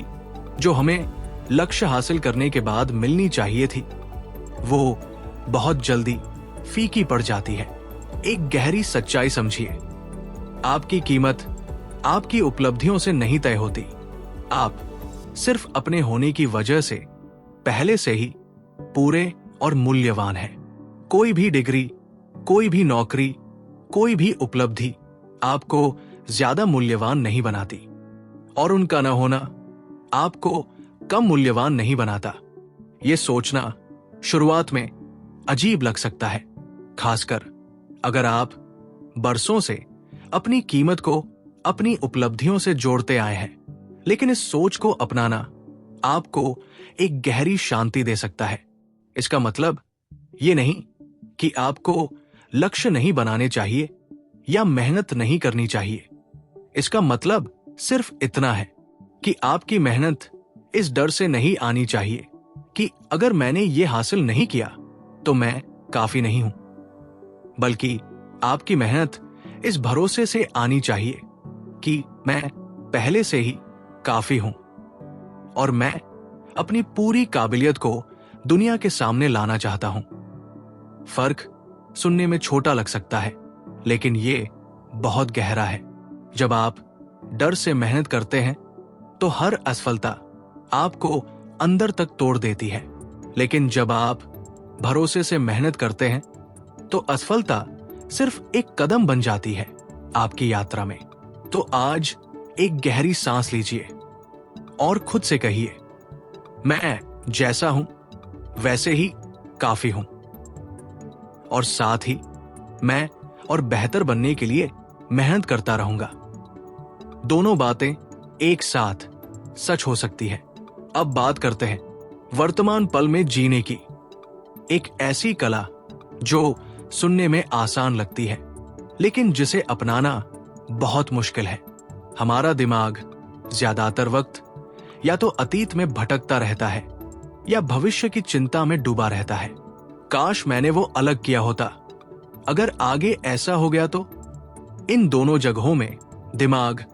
जो हमें लक्ष्य हासिल करने के बाद मिलनी चाहिए थी, वो बहुत जल्दी फीकी पड़ जाती है। एक गहरी सच्चाई समझिए, आपकी कीमत आपकी उपलब्धियों से नहीं तय होती। आप सिर्फ अपने होने की वजह से पहले से ही पूरे और मूल्यवान हैं। कोई भी डिग्री, कोई भी नौकरी, कोई भी उपलब्धि आपको ज्यादा मूल्यवान नहीं बनाती, और उनका न होना आपको कम मूल्यवान नहीं बनाता। ये सोचना शुरुआत में अजीब लग सकता है, खासकर अगर आप बरसों से अपनी कीमत को अपनी उपलब्धियों से जोड़ते आए हैं। लेकिन इस सोच को अपनाना आपको एक गहरी शांति दे सकता है। इसका मतलब ये नहीं कि आपको लक्ष्य नहीं बनाने चाहिए या मेहनत नहीं करनी चाहिए। इसका मतलब सिर्फ इतना है कि आपकी मेहनत इस डर से नहीं आनी चाहिए कि अगर मैंने ये हासिल नहीं किया तो मैं काफी नहीं हूं, बल्कि आपकी मेहनत इस भरोसे से आनी चाहिए कि मैं पहले से ही काफी हूं और मैं अपनी पूरी काबिलियत को दुनिया के सामने लाना चाहता हूं। फर्क सुनने में छोटा लग सकता है, लेकिन ये बहुत गहरा है। जब आप डर से मेहनत करते हैं तो हर असफलता आपको अंदर तक तोड़ देती है, लेकिन जब आप भरोसे से मेहनत करते हैं तो असफलता सिर्फ एक कदम बन जाती है आपकी यात्रा में। तो आज एक गहरी सांस लीजिए और खुद से कहिए, मैं जैसा हूं वैसे ही काफी हूं। और साथ ही मैं और बेहतर बनने के लिए मेहनत करता रहूंगा। दोनों बातें एक साथ सच हो सकती है। अब बात करते हैं वर्तमान पल में जीने की, एक ऐसी कला जो सुनने में आसान लगती है लेकिन जिसे अपनाना बहुत मुश्किल है। हमारा दिमाग ज्यादातर वक्त या तो अतीत में भटकता रहता है या भविष्य की चिंता में डूबा रहता है। काश मैंने वो अलग किया होता, अगर आगे ऐसा हो गया तो। इन दोनों जगहों में दिमाग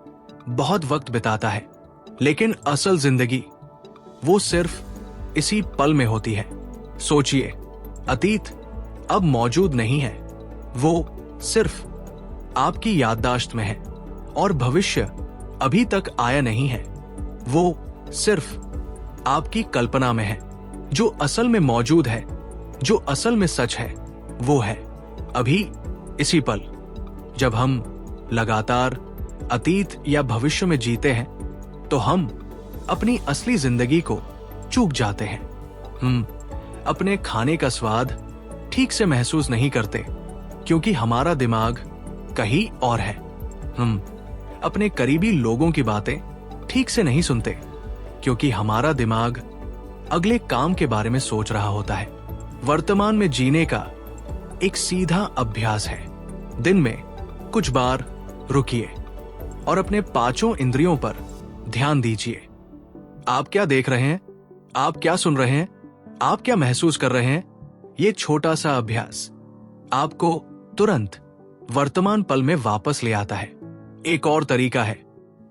बहुत वक्त बिताता है, लेकिन असल जिंदगी वो सिर्फ इसी पल में होती है। सोचिए, अतीत अब मौजूद नहीं है, वो सिर्फ आपकी याददाश्त में है, और भविष्य अभी तक आया नहीं है, वो सिर्फ आपकी कल्पना में है। जो असल में मौजूद है, जो असल में सच है, वो है अभी इसी पल। जब हम लगातार अतीत या भविष्य में जीते हैं तो हम अपनी असली जिंदगी को चूक जाते हैं। हम अपने खाने का स्वाद ठीक से महसूस नहीं करते क्योंकि हमारा दिमाग कहीं और है। हम अपने करीबी लोगों की बातें ठीक से नहीं सुनते क्योंकि हमारा दिमाग अगले काम के बारे में सोच रहा होता है। वर्तमान में जीने का एक सीधा अभ्यास है। दिन में कुछ बार रुकिए और अपने पांचों इंद्रियों पर ध्यान दीजिए। आप क्या देख रहे हैं, आप क्या सुन रहे हैं, आप क्या महसूस कर रहे हैं। ये छोटा सा अभ्यास आपको तुरंत वर्तमान पल में वापस ले आता है। एक और तरीका है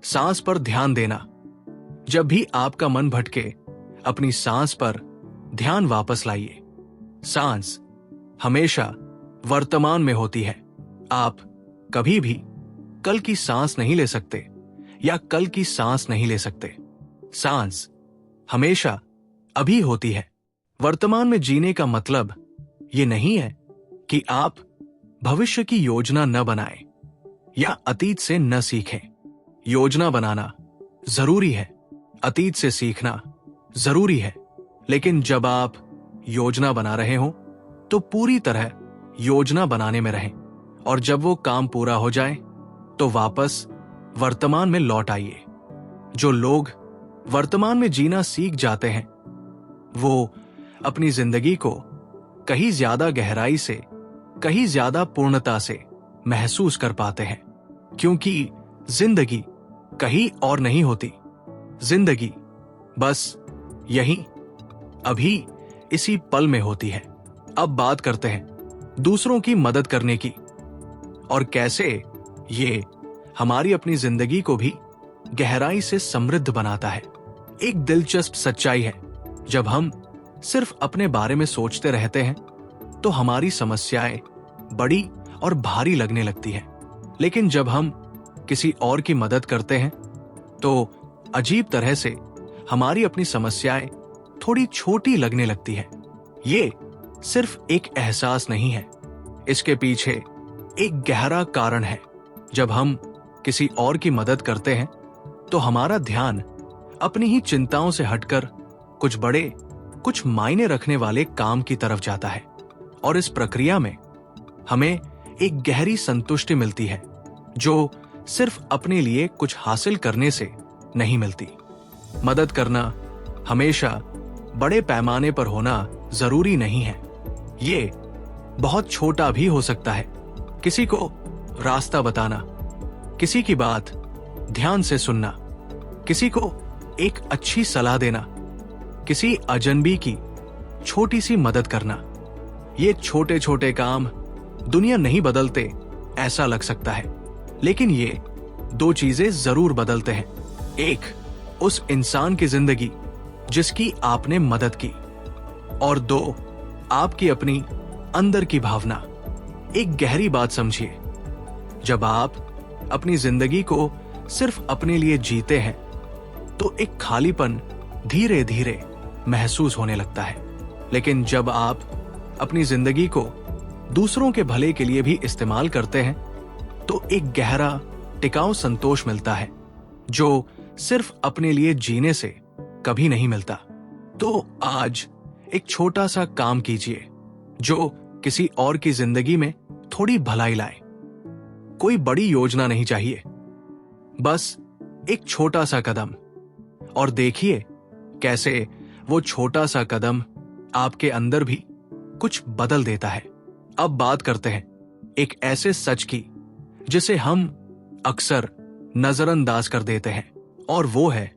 सांस पर ध्यान देना। जब भी आपका मन भटके, अपनी सांस पर ध्यान वापस लाइए। सांस हमेशा वर्तमान में होती है। आप कभी भी कल की सांस नहीं ले सकते या कल की सांस नहीं ले सकते। सांस हमेशा अभी होती है। वर्तमान में जीने का मतलब ये नहीं है कि आप भविष्य की योजना न बनाएं या अतीत से न सीखें। योजना बनाना जरूरी है, अतीत से सीखना जरूरी है, लेकिन जब आप योजना बना रहे हो तो पूरी तरह योजना बनाने में रहें, और जब वो काम पूरा हो जाए तो वापस वर्तमान में लौट आइए। जो लोग वर्तमान में जीना सीख जाते हैं वो अपनी जिंदगी को कहीं ज्यादा गहराई से, कहीं ज्यादा पूर्णता से महसूस कर पाते हैं, क्योंकि जिंदगी कहीं और नहीं होती। जिंदगी बस यहीं अभी इसी पल में होती है। अब बात करते हैं दूसरों की मदद करने की और कैसे ये हमारी अपनी जिंदगी को भी गहराई से समृद्ध बनाता है। एक दिलचस्प सच्चाई है, जब हम सिर्फ अपने बारे में सोचते रहते हैं तो हमारी समस्याएं बड़ी और भारी लगने लगती हैं, लेकिन जब हम किसी और की मदद करते हैं तो अजीब तरह से हमारी अपनी समस्याएं थोड़ी छोटी लगने लगती है। ये सिर्फ एक एहसास नहीं है, इसके पीछे एक गहरा कारण है। जब हम किसी और की मदद करते हैं तो हमारा ध्यान अपनी ही चिंताओं से हटकर कुछ बड़े, कुछ मायने रखने वाले काम की तरफ जाता है, और इस प्रक्रिया में हमें एक गहरी संतुष्टि मिलती है जो सिर्फ अपने लिए कुछ हासिल करने से नहीं मिलती। मदद करना हमेशा बड़े पैमाने पर होना जरूरी नहीं है। ये बहुत छोटा भी हो सकता है। किसी को रास्ता बताना, किसी की बात ध्यान से सुनना, किसी को एक अच्छी सलाह देना, किसी अजनबी की छोटी सी मदद करना। ये छोटे छोटे काम दुनिया नहीं बदलते ऐसा लग सकता है, लेकिन ये दो चीजें जरूर बदलते हैं। एक, उस इंसान की जिंदगी जिसकी आपने मदद की, और दो, आपकी अपनी अंदर की भावना एक गहरी बात समझिए, जब आप अपनी जिंदगी को सिर्फ अपने लिए जीते हैं तो एक खालीपन धीरे धीरे महसूस होने लगता है। लेकिन जब आप अपनी जिंदगी को दूसरों के भले के लिए भी इस्तेमाल करते हैं तो एक गहरा टिकाऊ संतोष मिलता है जो सिर्फ अपने लिए जीने से कभी नहीं मिलता। तो आज एक छोटा सा काम कीजिए जो किसी और की जिंदगी में थोड़ी भलाई लाए। कोई बड़ी योजना नहीं चाहिए, बस एक छोटा सा कदम, और देखिए कैसे वो छोटा सा कदम आपके अंदर भी कुछ बदल देता है। अब बात करते हैं एक ऐसे सच की जिसे हम अक्सर नजरअंदाज कर देते हैं, और वो है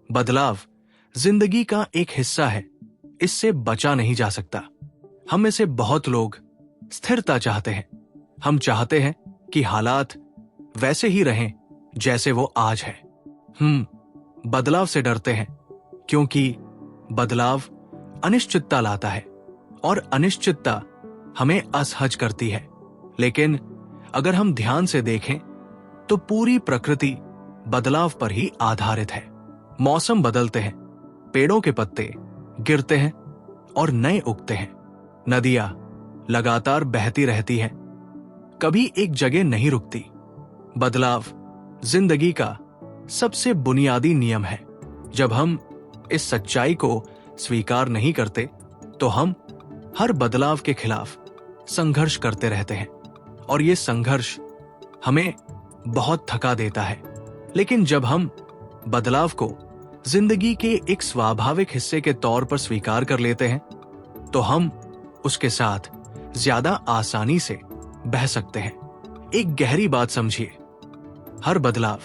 बदलाव जिंदगी का एक हिस्सा है, इससे बचा नहीं जा सकता। हम में से बहुत लोग स्थिरता चाहते हैं। हम चाहते हैं कि हालात वैसे ही रहें जैसे वो आज है। बदलाव से डरते हैं क्योंकि बदलाव अनिश्चितता लाता है और अनिश्चितता हमें असहज करती है। लेकिन अगर हम ध्यान से देखें तो पूरी प्रकृति बदलाव पर ही आधारित है। मौसम बदलते हैं, पेड़ों के पत्ते गिरते हैं और नए उगते हैं। नदियां लगातार बहती रहती हैं, कभी एक जगह नहीं रुकती। बदलाव जिंदगी का सबसे बुनियादी नियम है। जब हम इस सच्चाई को स्वीकार नहीं करते तो हम हर बदलाव के खिलाफ संघर्ष करते रहते हैं, और ये संघर्ष हमें बहुत थका देता है। लेकिन जब हम बदलाव को जिंदगी के एक स्वाभाविक हिस्से के तौर पर स्वीकार कर लेते हैं तो हम उसके साथ ज्यादा आसानी से बह सकते हैं। एक गहरी बात समझिए, हर बदलाव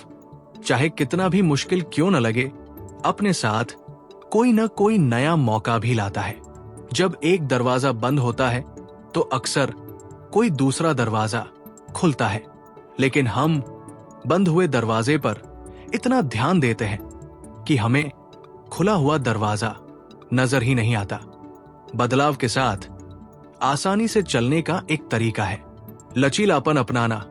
चाहे कितना भी मुश्किल क्यों न लगे, अपने साथ कोई न कोई नया मौका भी लाता है। जब एक दरवाजा बंद होता है तो अक्सर कोई दूसरा दरवाजा खुलता है, लेकिन हम बंद हुए दरवाजे पर इतना ध्यान देते हैं कि हमें खुला हुआ दरवाजा नजर ही नहीं आता। बदलाव के साथ आसानी से चलने का एक तरीका है लचीलापन अपनाना।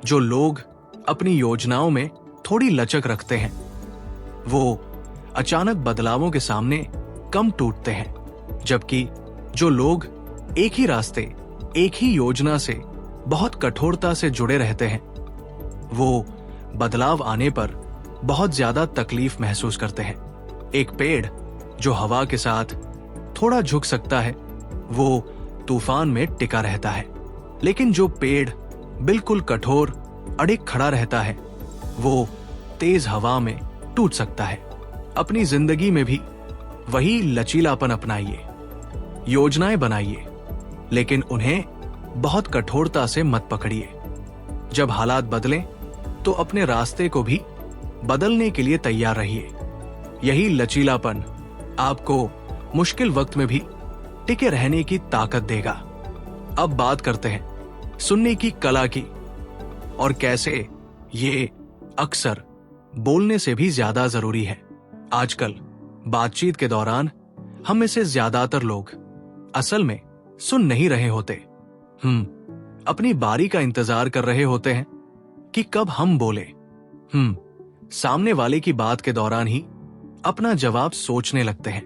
जो लोग अपनी योजनाओं में थोड़ी लचक रखते हैं वो अचानक बदलावों के सामने कम टूटते हैं, जबकि जो लोग एक ही रास्ते, एक ही योजना से बहुत कठोरता से जुड़े रहते हैं वो बदलाव आने पर बहुत ज्यादा तकलीफ महसूस करते हैं। एक पेड़ जो हवा के साथ थोड़ा झुक सकता है वो तूफान में टिका रहता है, लेकिन जो पेड़ बिल्कुल कठोर अड़िग खड़ा रहता है वो तेज हवा में टूट सकता है। अपनी जिंदगी में भी वही लचीलापन अपनाइए। योजनाएं बनाइए, लेकिन उन्हें बहुत कठोरता से मत पकड़िए। जब हालात बदलें तो अपने रास्ते को भी बदलने के लिए तैयार रहिए। यही लचीलापन आपको मुश्किल वक्त में भी टिके रहने की ताकत देगा। अब बात करते हैं सुनने की कला की, और कैसे ये अक्सर बोलने से भी ज्यादा जरूरी है। आजकल बातचीत के दौरान हम में से ज्यादातर लोग असल में सुन नहीं रहे होते। अपनी बारी का इंतजार कर रहे होते हैं कि कब हम बोले। सामने वाले की बात के दौरान ही अपना जवाब सोचने लगते हैं,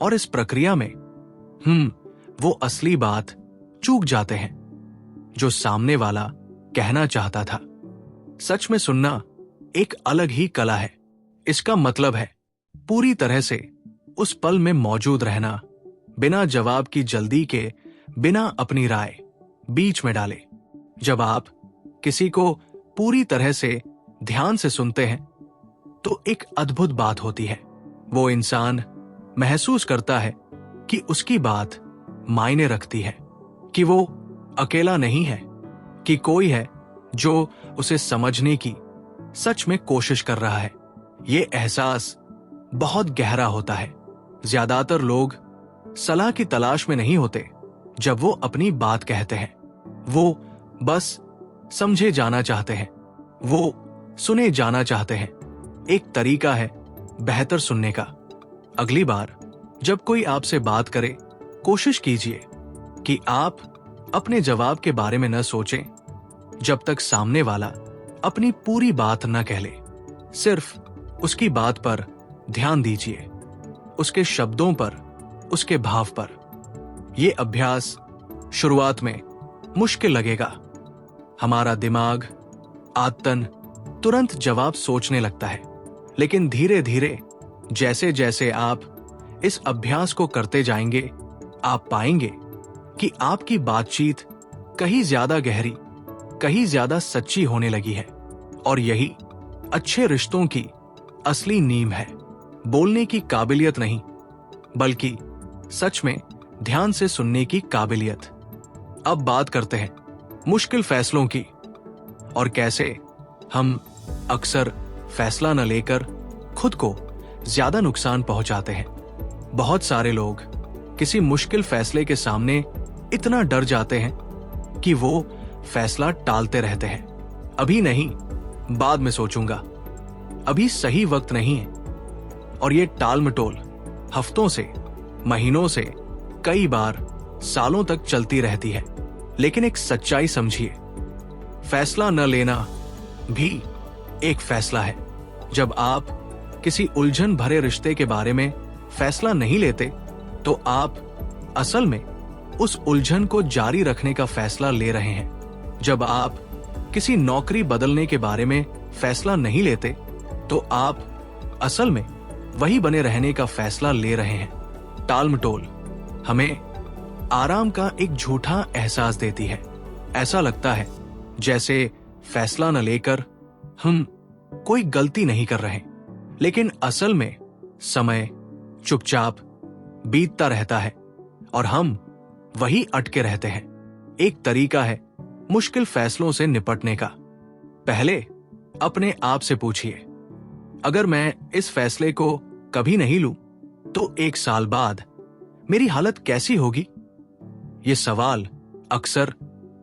और इस प्रक्रिया में वो असली बात चूक जाते हैं जो सामने वाला कहना चाहता था। सच में सुनना एक अलग ही कला है। इसका मतलब है पूरी तरह से उस पल में मौजूद रहना, बिना जवाब की जल्दी के, बिना अपनी राय बीच में डाले। जब आप किसी को पूरी तरह से ध्यान से सुनते हैं तो एक अद्भुत बात होती है। वो इंसान महसूस करता है कि उसकी बात मायने रखती है, कि वो अकेला नहीं है, कि कोई है जो उसे समझने की सच में कोशिश कर रहा है। ये एहसास बहुत गहरा होता है। ज्यादातर लोग सलाह की तलाश में नहीं होते जब वो अपनी बात कहते हैं। वो बस समझे जाना चाहते हैं, वो सुने जाना चाहते हैं। एक तरीका है बेहतर सुनने का। अगली बार जब कोई आपसे बात करे, कोशिश कीजिए कि आप अपने जवाब के बारे में न सोचें जब तक सामने वाला अपनी पूरी बात न कह ले। सिर्फ उसकी बात पर ध्यान दीजिए, उसके शब्दों पर, उसके भाव पर। यह अभ्यास शुरुआत में मुश्किल लगेगा। हमारा दिमाग आदतन तुरंत जवाब सोचने लगता है, लेकिन धीरे धीरे जैसे जैसे आप इस अभ्यास को करते जाएंगे, आप पाएंगे कि आपकी बातचीत कहीं ज्यादा गहरी, कहीं ज्यादा सच्ची होने लगी है। और यही अच्छे रिश्तों की असली नींव है। बोलने की काबिलियत नहीं, बल्कि सच में ध्यान से सुनने की काबिलियत। अब बात करते हैं मुश्किल फैसलों की और कैसे हम अक्सर फैसला न लेकर खुद को ज्यादा नुकसान पहुंचाते हैं। बहुत सारे लोग किसी मुश्किल फैसले के सामने इतना डर जाते हैं कि वो फैसला टालते रहते हैं। अभी नहीं, बाद में सोचूंगा, अभी सही वक्त नहीं है। और ये टाल मटोल हफ्तों से, महीनों से, कई बार सालों तक चलती रहती है। लेकिन एक सच्चाई समझिए, फैसला न लेना भी एक फैसला है। जब आप किसी उलझन भरे रिश्ते के बारे में फैसला नहीं लेते, तो आप असल में उस उलझन को जारी रखने का फैसला ले रहे हैं। जब आप किसी नौकरी बदलने के बारे में फैसला नहीं लेते, तो आप असल में वही बने रहने का फैसला ले रहे हैं। टाल मटोल हमें आराम का एक झूठा एहसास देती है। ऐसा लगता है जैसे फैसला न लेकर हम कोई गलती नहीं कर रहे, लेकिन असल में समय चुपचाप बीतता रहता है और हम वही अटके रहते हैं। एक तरीका है मुश्किल फैसलों से निपटने का। पहले अपने आप से पूछिए, अगर मैं इस फैसले को कभी नहीं लूं, तो 1 साल बाद मेरी हालत कैसी होगी? ये सवाल अक्सर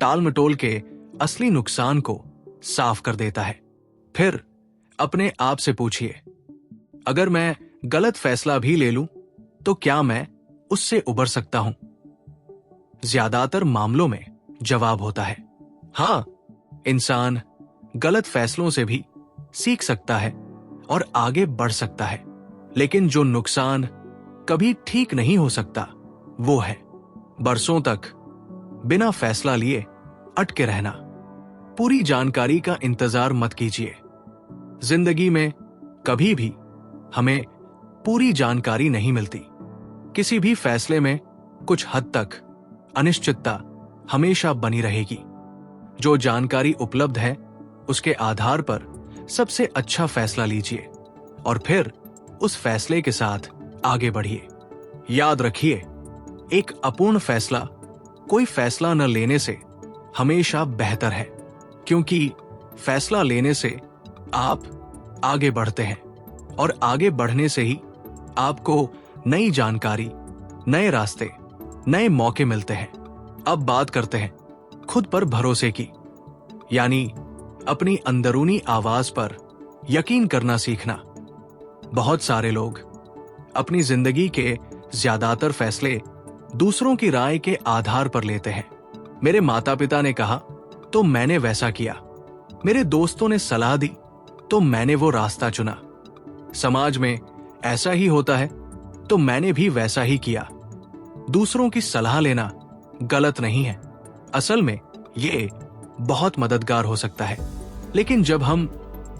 टाल मटोल के असली नुकसान को साफ कर देता है। फिर अपने आप से पूछिए, अगर मैं गलत फैसला भी ले लूं, तो क्या मैं उससे उबर सकता हूं? ज्यादातर मामलों में जवाब होता है हाँ। इंसान गलत फैसलों से भी सीख सकता है और आगे बढ़ सकता है। लेकिन जो नुकसान कभी ठीक नहीं हो सकता, वो है बरसों तक बिना फैसला लिए अटके रहना। पूरी जानकारी का इंतजार मत कीजिए। जिंदगी में कभी भी हमें पूरी जानकारी नहीं मिलती। किसी भी फैसले में कुछ हद तक अनिश्चितता हमेशा बनी रहेगी। जो जानकारी उपलब्ध है, उसके आधार पर सबसे अच्छा फैसला लीजिए और फिर उस फैसले के साथ आगे बढ़िए। याद रखिए, एक अपूर्ण फैसला कोई फैसला न लेने से हमेशा बेहतर है, क्योंकि फैसला लेने से आप आगे बढ़ते हैं और आगे बढ़ने से ही आपको नई जानकारी, नए रास्ते, नए मौके मिलते हैं। अब बात करते हैं खुद पर भरोसे की, यानी अपनी अंदरूनी आवाज पर यकीन करना सीखना। बहुत सारे लोग अपनी जिंदगी के ज्यादातर फैसले दूसरों की राय के आधार पर लेते हैं। मेरे माता पिता ने कहा तो मैंने वैसा किया, मेरे दोस्तों ने सलाह दी तो मैंने वो रास्ता चुना, समाज में ऐसा ही होता है तो मैंने भी वैसा ही किया। दूसरों की सलाह लेना गलत नहीं है, असल में ये बहुत मददगार हो सकता है। लेकिन जब हम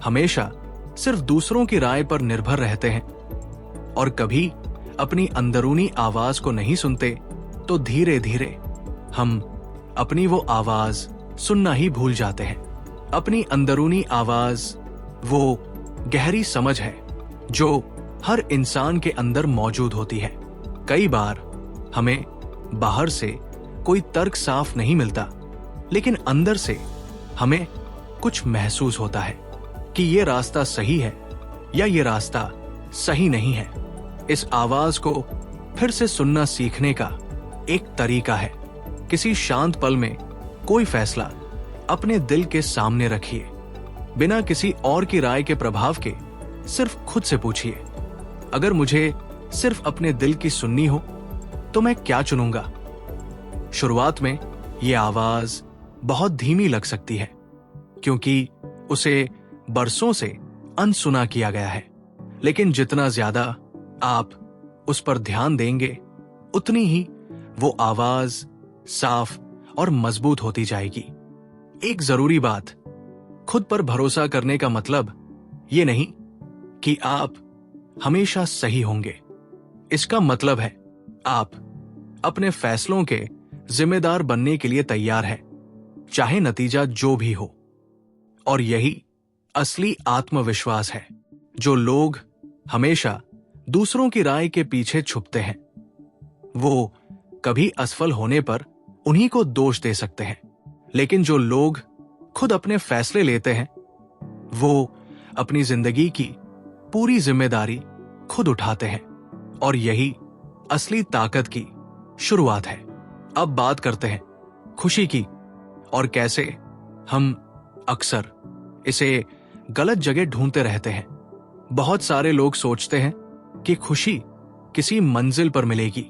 हमेशा सिर्फ दूसरों की राय पर निर्भर रहते हैं और कभी अपनी अंदरूनी आवाज को नहीं सुनते, तो धीरे धीरे हम अपनी वो आवाज सुनना ही भूल जाते हैं। अपनी अंदरूनी आवाज वो गहरी समझ है जो हर इंसान के अंदर मौजूद होती है। कई बार हमें बाहर से कोई तर्क साफ नहीं मिलता, लेकिन अंदर से हमें कुछ महसूस होता है कि ये रास्ता सही है या ये रास्ता सही नहीं है। इस आवाज को फिर से सुनना सीखने का एक तरीका है, किसी शांत पल में कोई फैसला अपने दिल के सामने रखिए, बिना किसी और की राय के प्रभाव के। सिर्फ खुद से पूछिए, अगर मुझे सिर्फ अपने दिल की सुननी हो तो मैं क्या चुनूंगा? शुरुआत में ये आवाज बहुत धीमी लग सकती है क्योंकि उसे बरसों से अनसुना किया गया है, लेकिन जितना ज्यादा आप उस पर ध्यान देंगे उतनी ही वो आवाज साफ और मजबूत होती जाएगी। एक जरूरी बात, खुद पर भरोसा करने का मतलब ये नहीं कि आप हमेशा सही होंगे। इसका मतलब है आप अपने फैसलों के जिम्मेदार बनने के लिए तैयार हैं, चाहे नतीजा जो भी हो। और यही असली आत्मविश्वास है जो लोग हमेशा दूसरों की राय के पीछे छुपते हैं। वो कभी असफल होने पर उन्हीं को दोष दे सकते हैं, लेकिन जो लोग खुद अपने फैसले लेते हैं वो अपनी जिंदगी की पूरी जिम्मेदारी खुद उठाते हैं। और यही असली ताकत की शुरुआत है। अब बात करते हैं खुशी की और कैसे हम अक्सर इसे गलत जगह ढूंढते रहते हैं। बहुत सारे लोग सोचते हैं कि खुशी किसी मंजिल पर मिलेगी।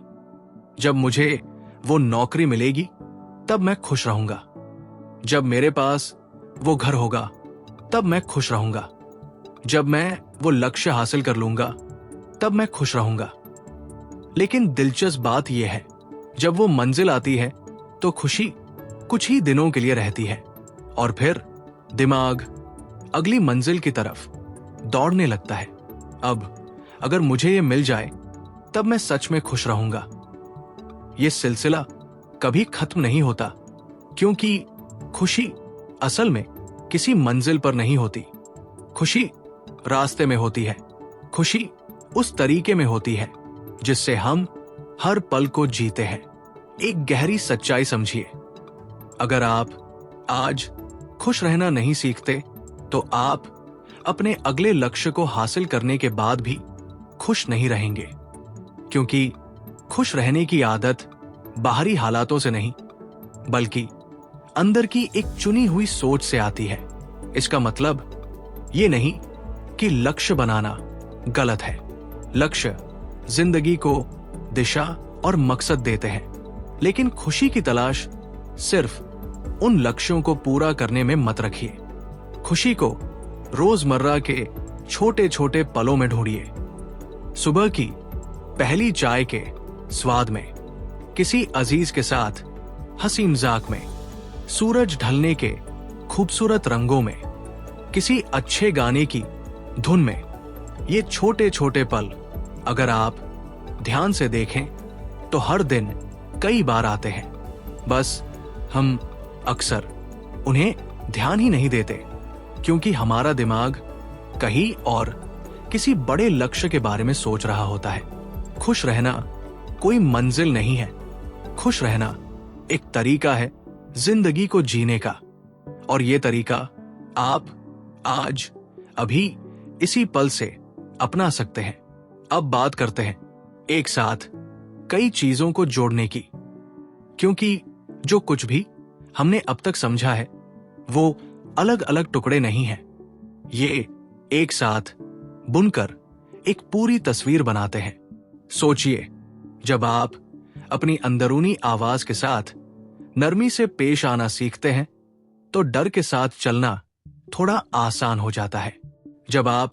जब मुझे वो नौकरी मिलेगी तब मैं खुश रहूंगा, जब मेरे पास वो घर होगा तब मैं खुश रहूंगा, जब मैं वो लक्ष्य हासिल कर लूंगा तब मैं खुश रहूंगा। लेकिन दिलचस्प बात यह है, जब वो मंजिल आती है तो खुशी कुछ ही दिनों के लिए रहती है और फिर दिमाग अगली मंजिल की तरफ दौड़ने लगता है। अब अगर मुझे ये मिल जाए तब मैं सच में खुश रहूंगा। ये सिलसिला कभी खत्म नहीं होता क्योंकि खुशी असल में किसी मंजिल पर नहीं होती। खुशी रास्ते में होती है। खुशी उस तरीके में होती है जिससे हम हर पल को जीते हैं। एक गहरी सच्चाई समझिए, अगर आप आज खुश रहना नहीं सीखते तो आप अपने अगले लक्ष्य को हासिल करने के बाद भी खुश नहीं रहेंगे, क्योंकि खुश रहने की आदत बाहरी हालातों से नहीं बल्कि अंदर की एक चुनी हुई सोच से आती है। इसका मतलब ये नहीं कि लक्ष्य बनाना गलत है। लक्ष्य जिंदगी को दिशा और मकसद देते हैं, लेकिन खुशी की तलाश सिर्फ उन लक्ष्यों को पूरा करने में मत रखिए। खुशी को रोजमर्रा के छोटे छोटे पलों में ढूंढिए। सुबह की पहली चाय के स्वाद में, किसी अजीज के साथ हंसी मजाक में, सूरज ढलने के खूबसूरत रंगों में, किसी अच्छे गाने की धुन में। ये छोटे छोटे पल अगर आप ध्यान से देखें तो हर दिन कई बार आते हैं, बस हम अक्सर उन्हें ध्यान ही नहीं देते क्योंकि हमारा दिमाग कहीं और किसी बड़े लक्ष्य के बारे में सोच रहा होता है। खुश रहना कोई मंजिल नहीं है। खुश रहना एक तरीका है जिंदगी को जीने का, और ये तरीका आप आज अभी इसी पल से अपना सकते हैं। अब बात करते हैं एक साथ कई चीजों को जोड़ने की, क्योंकि जो कुछ भी हमने अब तक समझा है वो अलग अलग टुकड़े नहीं हैं। ये एक साथ बुनकर एक पूरी तस्वीर बनाते हैं। सोचिए, जब आप अपनी अंदरूनी आवाज के साथ नरमी से पेश आना सीखते हैं तो डर के साथ चलना थोड़ा आसान हो जाता है। जब आप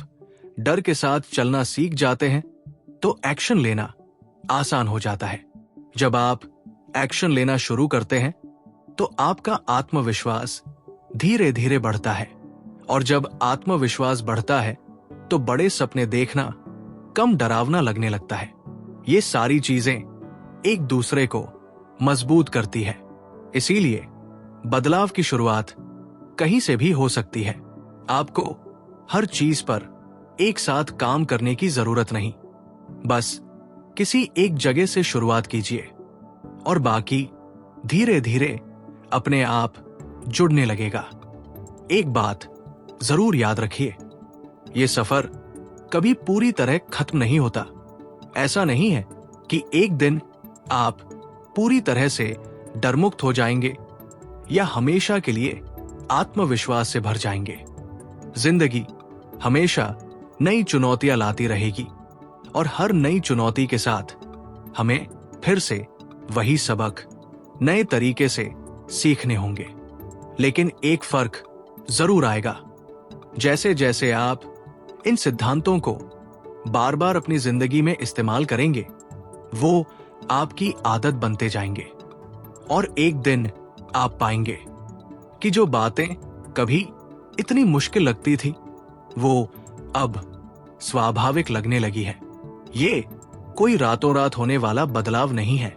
डर के साथ चलना सीख जाते हैं तो एक्शन लेना आसान हो जाता है। जब आप एक्शन लेना शुरू करते हैं तो आपका आत्मविश्वास धीरे धीरे बढ़ता है, और जब आत्मविश्वास बढ़ता है तो बड़े सपने देखना कम डरावना लगने लगता है। ये सारी चीजें एक दूसरे को मजबूत करती है। इसीलिए बदलाव की शुरुआत कहीं से भी हो सकती है। आपको हर चीज पर एक साथ काम करने की जरूरत नहीं, बस किसी एक जगह से शुरुआत कीजिए और बाकी धीरे धीरे अपने आप जुड़ने लगेगा। एक बात जरूर याद रखिए, यह सफर कभी पूरी तरह खत्म नहीं होता। ऐसा नहीं है कि एक दिन आप पूरी तरह से डरमुक्त हो जाएंगे या हमेशा के लिए आत्मविश्वास से भर जाएंगे। जिंदगी हमेशा नई चुनौतियां लाती रहेगी, और हर नई चुनौती के साथ हमें फिर से वही सबक नए तरीके से सीखने होंगे। लेकिन एक फर्क जरूर आएगा। जैसे जैसे आप इन सिद्धांतों को बार बार अपनी जिंदगी में इस्तेमाल करेंगे, वो आपकी आदत बनते जाएंगे और एक दिन आप पाएंगे कि जो बातें कभी इतनी मुश्किल लगती थी, वो अब स्वाभाविक लगने लगी है। ये कोई रातों रात होने वाला बदलाव नहीं है।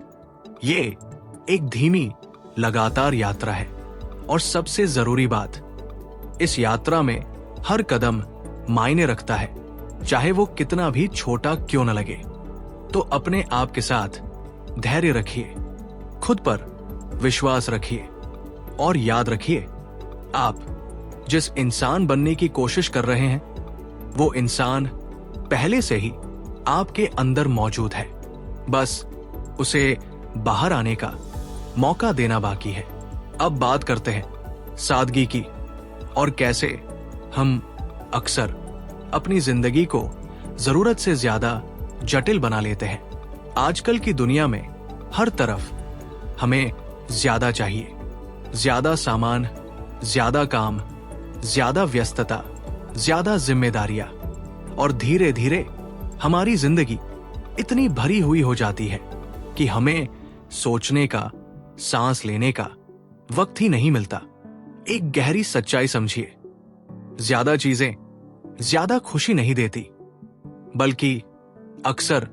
ये एक धीमी, लगातार यात्रा है। और सबसे जरूरी बात, इस यात्रा में हर कदम मायने रखता है, चाहे वो कितना भी छोटा क्यों न लगे। तो अपने आप के साथ धैर्य रखिए, खुद पर विश्वास रखिए और याद रखिए, आप जिस इंसान बनने की कोशिश कर रहे हैं, वो इंसान पहले से ही आपके अंदर मौजूद है। बस उसे बाहर आने का मौका देना बाकी है। अब बात करते हैं सादगी की और कैसे हम अक्सर अपनी जिंदगी को जरूरत से ज्यादा जटिल बना लेते हैं। आजकल की दुनिया में हर तरफ हमें ज्यादा चाहिए, ज्यादा सामान, ज्यादा काम, ज्यादा व्यस्तता, ज्यादा जिम्मेदारियां, और धीरे धीरे हमारी जिंदगी इतनी भरी हुई हो जाती है कि हमें सोचने का, सांस लेने का वक्त ही नहीं मिलता। एक गहरी सच्चाई समझिए, ज्यादा चीजें ज्यादा खुशी नहीं देती, बल्कि अक्सर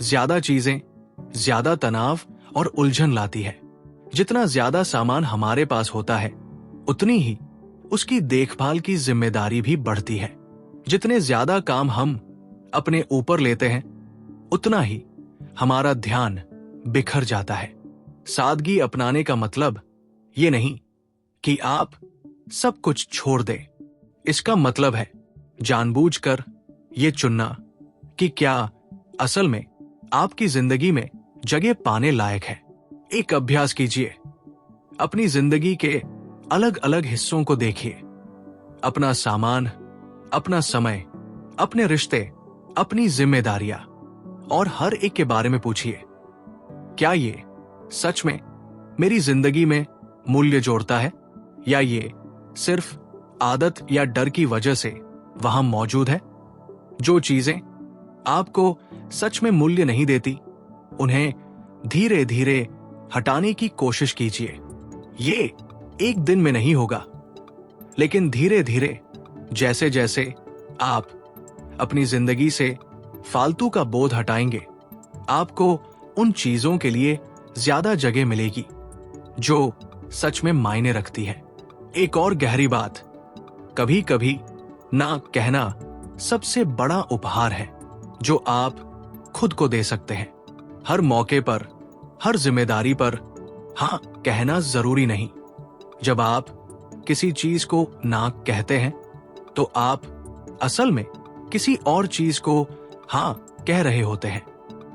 ज्यादा चीजें ज्यादा तनाव और उलझन लाती है। जितना ज्यादा सामान हमारे पास होता है, उतनी ही उसकी देखभाल की जिम्मेदारी भी बढ़ती है। जितने ज्यादा काम हम अपने ऊपर लेते हैं, उतना ही हमारा ध्यान बिखर जाता है। सादगी अपनाने का मतलब ये नहीं कि आप सब कुछ छोड़ दें। इसका मतलब है जानबूझकर ये चुनना कि क्या असल में आपकी जिंदगी में जगह पाने लायक है। एक अभ्यास कीजिए, अपनी जिंदगी के अलग अलग हिस्सों को देखिए, अपना सामान, अपना समय, अपने रिश्ते, अपनी जिम्मेदारियां, और हर एक के बारे में पूछिए, क्या ये सच में मेरी जिंदगी में मूल्य जोड़ता है, या ये सिर्फ आदत या डर की वजह से वहां मौजूद है। जो चीजें आपको सच में मूल्य नहीं देती, उन्हें धीरे धीरे हटाने की कोशिश कीजिए। ये एक दिन में नहीं होगा, लेकिन धीरे धीरे जैसे जैसे आप अपनी जिंदगी से फालतू का बोझ हटाएंगे, आपको उन चीजों के लिए ज्यादा जगह मिलेगी जो सच में मायने रखती है। एक और गहरी बात, कभी कभी ना कहना सबसे बड़ा उपहार है जो आप खुद को दे सकते हैं। हर मौके पर, हर जिम्मेदारी पर हाँ कहना जरूरी नहीं। जब आप किसी चीज को ना कहते हैं, तो आप असल में किसी और चीज को हाँ कह रहे होते हैं।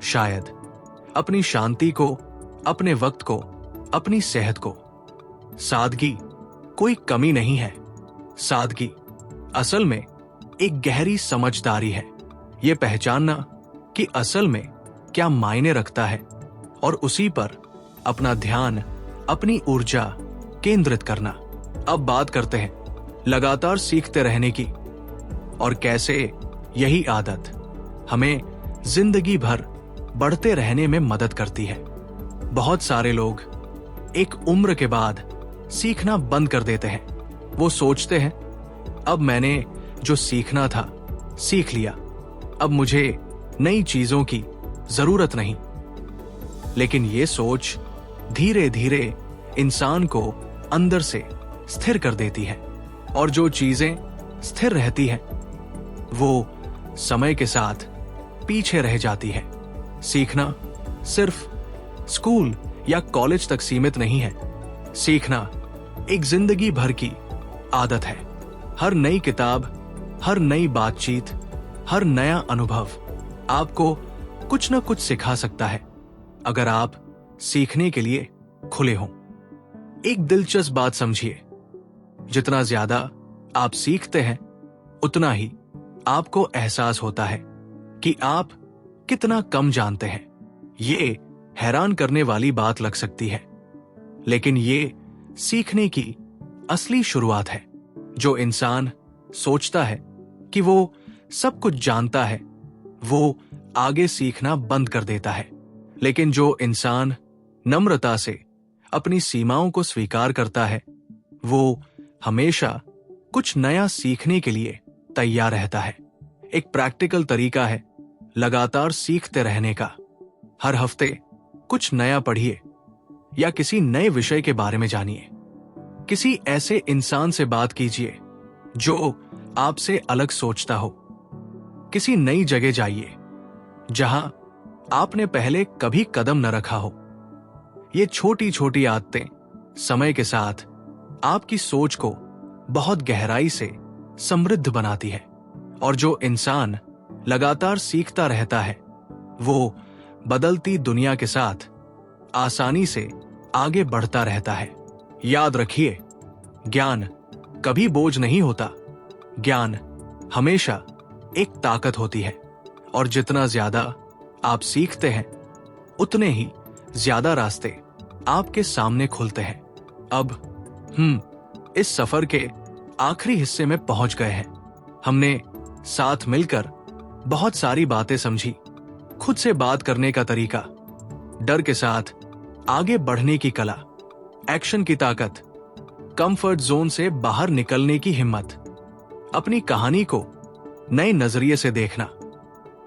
शायद अपनी शांति को, अपने वक्त को, अपनी सेहत को। सादगी कोई कमी नहीं है। सादगी असल में एक गहरी समझदारी है। ये पहचानना कि असल में क्या मायने रखता है और उसी पर अपना ध्यान, अपनी ऊर्जा केंद्रित करना। अब बात करते हैं लगातार सीखते रहने की और कैसे यही आदत हमें जिंदगी भर बढ़ते रहने में मदद करती है। बहुत सारे लोग एक उम्र के बाद सीखना बंद कर देते हैं। वो सोचते हैं, अब मैंने जो सीखना था सीख लिया, अब मुझे नई चीजों की जरूरत नहीं। लेकिन ये सोच धीरे धीरे इंसान को अंदर से स्थिर कर देती है, और जो चीजें स्थिर रहती हैं वो समय के साथ पीछे रह जाती है। सीखना सिर्फ स्कूल या कॉलेज तक सीमित नहीं है। सीखना एक जिंदगी भर की आदत है। हर नई किताब, हर नई बातचीत, हर नया अनुभव आपको कुछ न कुछ सिखा सकता है, अगर आप सीखने के लिए खुले हों। एक दिलचस्प बात समझिए, जितना ज्यादा आप सीखते हैं, उतना ही आपको एहसास होता है कि आप कितना कम जानते हैं। ये हैरान करने वाली बात लग सकती है, लेकिन ये सीखने की असली शुरुआत है। जो इंसान सोचता है कि वो सब कुछ जानता है, वो आगे सीखना बंद कर देता है। लेकिन जो इंसान नम्रता से अपनी सीमाओं को स्वीकार करता है, वो हमेशा कुछ नया सीखने के लिए तैयार रहता है। एक प्रैक्टिकल तरीका है लगातार सीखते रहने का। हर हफ्ते कुछ नया पढ़िए या किसी नए विषय के बारे में जानिए। किसी ऐसे इंसान से बात कीजिए जो आपसे अलग सोचता हो। किसी नई जगह जाइए जहां आपने पहले कभी कदम न रखा हो। ये छोटी छोटी आदतें समय के साथ आपकी सोच को बहुत गहराई से समृद्ध बनाती है। और जो इंसान लगातार सीखता रहता है, वो बदलती दुनिया के साथ आसानी से आगे बढ़ता रहता है। याद रखिए, ज्ञान कभी बोझ नहीं होता। ज्ञान हमेशा एक ताकत होती है। और जितना ज्यादा आप सीखते हैं, उतने ही ज्यादा रास्ते आपके सामने खुलते हैं। अब इस सफर के आखिरी हिस्से में पहुंच गए हैं। हमने साथ मिलकर बहुत सारी बातें समझी। खुद से बात करने का तरीका, डर के साथ आगे बढ़ने की कला, एक्शन की ताकत, कंफर्ट जोन से बाहर निकलने की हिम्मत, अपनी कहानी को नए नजरिए से देखना,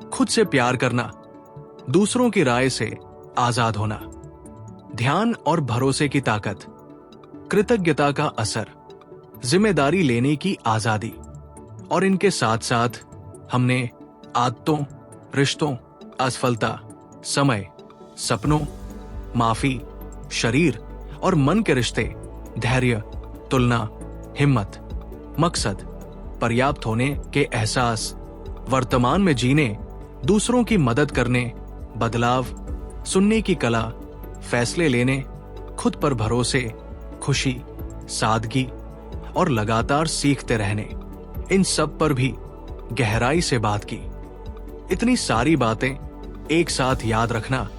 खुद से प्यार करना, दूसरों की राय से आजाद होना, ध्यान और भरोसे की ताकत, कृतज्ञता का असर, जिम्मेदारी लेने की आजादी। और इनके साथ साथ हमने आदतों, रिश्तों, असफलता, समय, सपनों, माफी, शरीर और मन के रिश्ते, धैर्य, तुलना, हिम्मत, मकसद, पर्याप्त होने के एहसास, वर्तमान में जीने, दूसरों की मदद करने, बदलाव, सुनने की कला, फैसले लेने, खुद पर भरोसे, खुशी, सादगी और लगातार सीखते रहने, इन सब पर भी गहराई से बात की। इतनी सारी बातें एक साथ याद रखना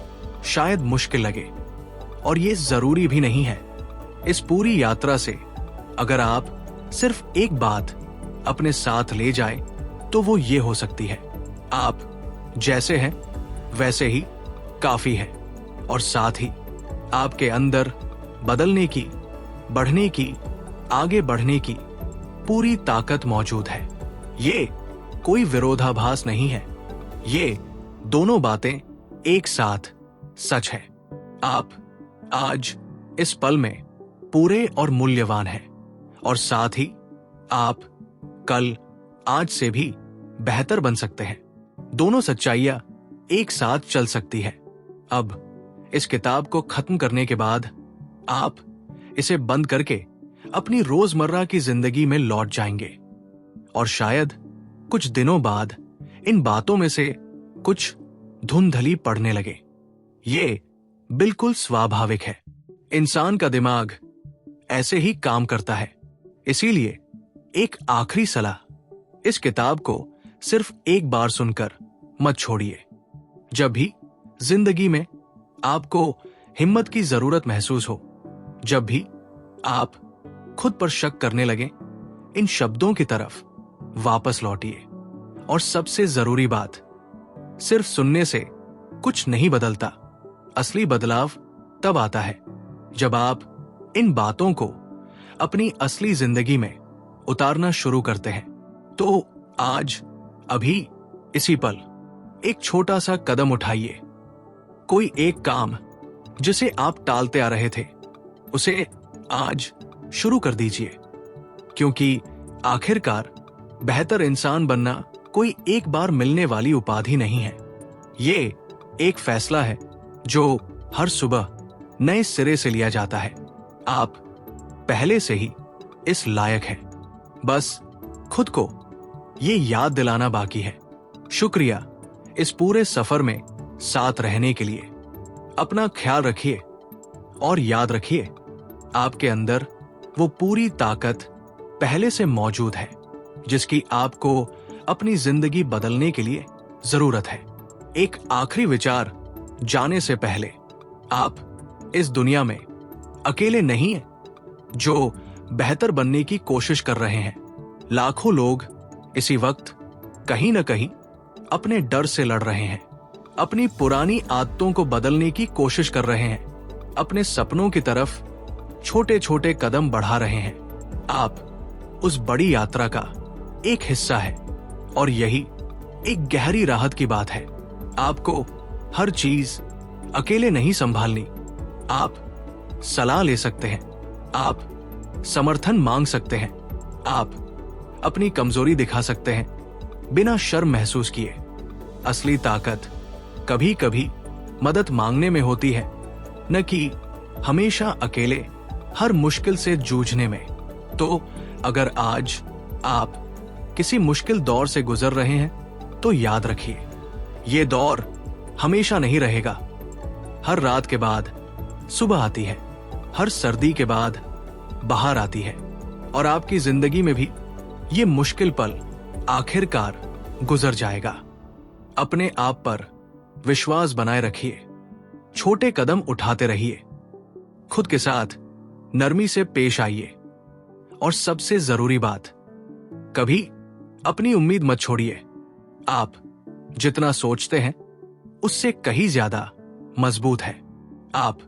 शायद मुश्किल लगे, और ये जरूरी भी नहीं है। इस पूरी यात्रा से अगर आप सिर्फ एक बात अपने साथ ले जाए तो वो ये हो सकती है, आप जैसे हैं वैसे ही काफी है। और साथ ही आपके अंदर बदलने की, बढ़ने की, आगे बढ़ने की पूरी ताकत मौजूद है। ये कोई विरोधाभास नहीं है, ये दोनों बातें एक साथ सच है। आप आज इस पल में पूरे और मूल्यवान हैं, और साथ ही आप कल आज से भी बेहतर बन सकते हैं। दोनों सच्चाइयां एक साथ चल सकती है। अब इस किताब को खत्म करने के बाद आप इसे बंद करके अपनी रोजमर्रा की जिंदगी में लौट जाएंगे, और शायद कुछ दिनों बाद इन बातों में से कुछ धुंधली पड़ने लगे। ये बिल्कुल स्वाभाविक है। इंसान का दिमाग ऐसे ही काम करता है। इसीलिए एक आखिरी सलाह, इस किताब को सिर्फ एक बार सुनकर मत छोड़िए। जब भी जिंदगी में आपको हिम्मत की जरूरत महसूस हो, जब भी आप खुद पर शक करने लगे, इन शब्दों की तरफ वापस लौटिए। और सबसे जरूरी बात, सिर्फ सुनने से कुछ नहीं बदलता। असली बदलाव तब आता है जब आप इन बातों को अपनी असली जिंदगी में उतारना शुरू करते हैं। तो आज, अभी, इसी पल एक छोटा सा कदम उठाइए। कोई एक काम जिसे आप टालते आ रहे थे, उसे आज शुरू कर दीजिए। क्योंकि आखिरकार बेहतर इंसान बनना कोई एक बार मिलने वाली उपाधि नहीं है। ये एक फैसला है जो हर सुबह नए सिरे से लिया जाता है। आप पहले से ही इस लायक हैं। बस खुद को ये याद दिलाना बाकी है। शुक्रिया इस पूरे सफर में साथ रहने के लिए। अपना ख्याल रखिए और याद रखिए, आपके अंदर वो पूरी ताकत पहले से मौजूद है जिसकी आपको अपनी जिंदगी बदलने के लिए जरूरत है। एक आखिरी विचार जाने से पहले, आप इस दुनिया में अकेले नहीं हैं। जो बेहतर बनने की कोशिश कर रहे हैं। लाखों लोग इसी वक्त कहीं ना कहीं अपने डर से लड़ रहे हैं, अपनी पुरानी आदतों को बदलने की कोशिश कर रहे हैं, अपने सपनों की तरफ छोटे छोटे कदम बढ़ा रहे हैं। आप उस बड़ी यात्रा का एक हिस्सा है और यही एक गहरी राहत की बात है। आपको हर चीज अकेले नहीं संभालनी। आप सलाह ले सकते हैं, आप समर्थन मांग सकते हैं, आप अपनी कमजोरी दिखा सकते हैं बिना शर्म महसूस किए। असली ताकत कभी कभी मदद मांगने में होती है, न कि हमेशा अकेले हर मुश्किल से जूझने में। तो अगर आज आप किसी मुश्किल दौर से गुजर रहे हैं तो याद रखिए, ये दौर हमेशा नहीं रहेगा। हर रात के बाद सुबह आती है, हर सर्दी के बाद बाहर आती है, और आपकी जिंदगी में भी ये मुश्किल पल आखिरकार गुजर जाएगा। अपने आप पर विश्वास बनाए रखिए, छोटे कदम उठाते रहिए, खुद के साथ नरमी से पेश आइए, और सबसे जरूरी बात, कभी अपनी उम्मीद मत छोड़िए। आप जितना सोचते हैं उससे कहीं ज्यादा मजबूत है। आप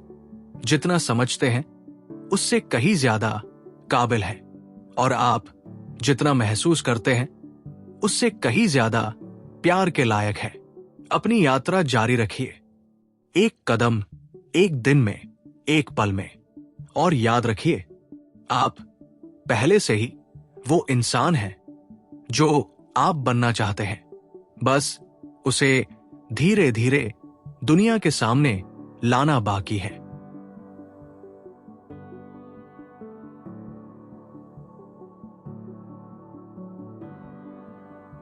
जितना समझते हैं उससे कहीं ज्यादा काबिल है, और आप जितना महसूस करते हैं उससे कहीं ज्यादा प्यार के लायक है। अपनी यात्रा जारी रखिए, एक कदम, एक दिन में, एक पल में, और याद रखिए, आप पहले से ही वो इंसान हैं जो आप बनना चाहते हैं। बस उसे धीरे धीरे दुनिया के सामने लाना बाकी है।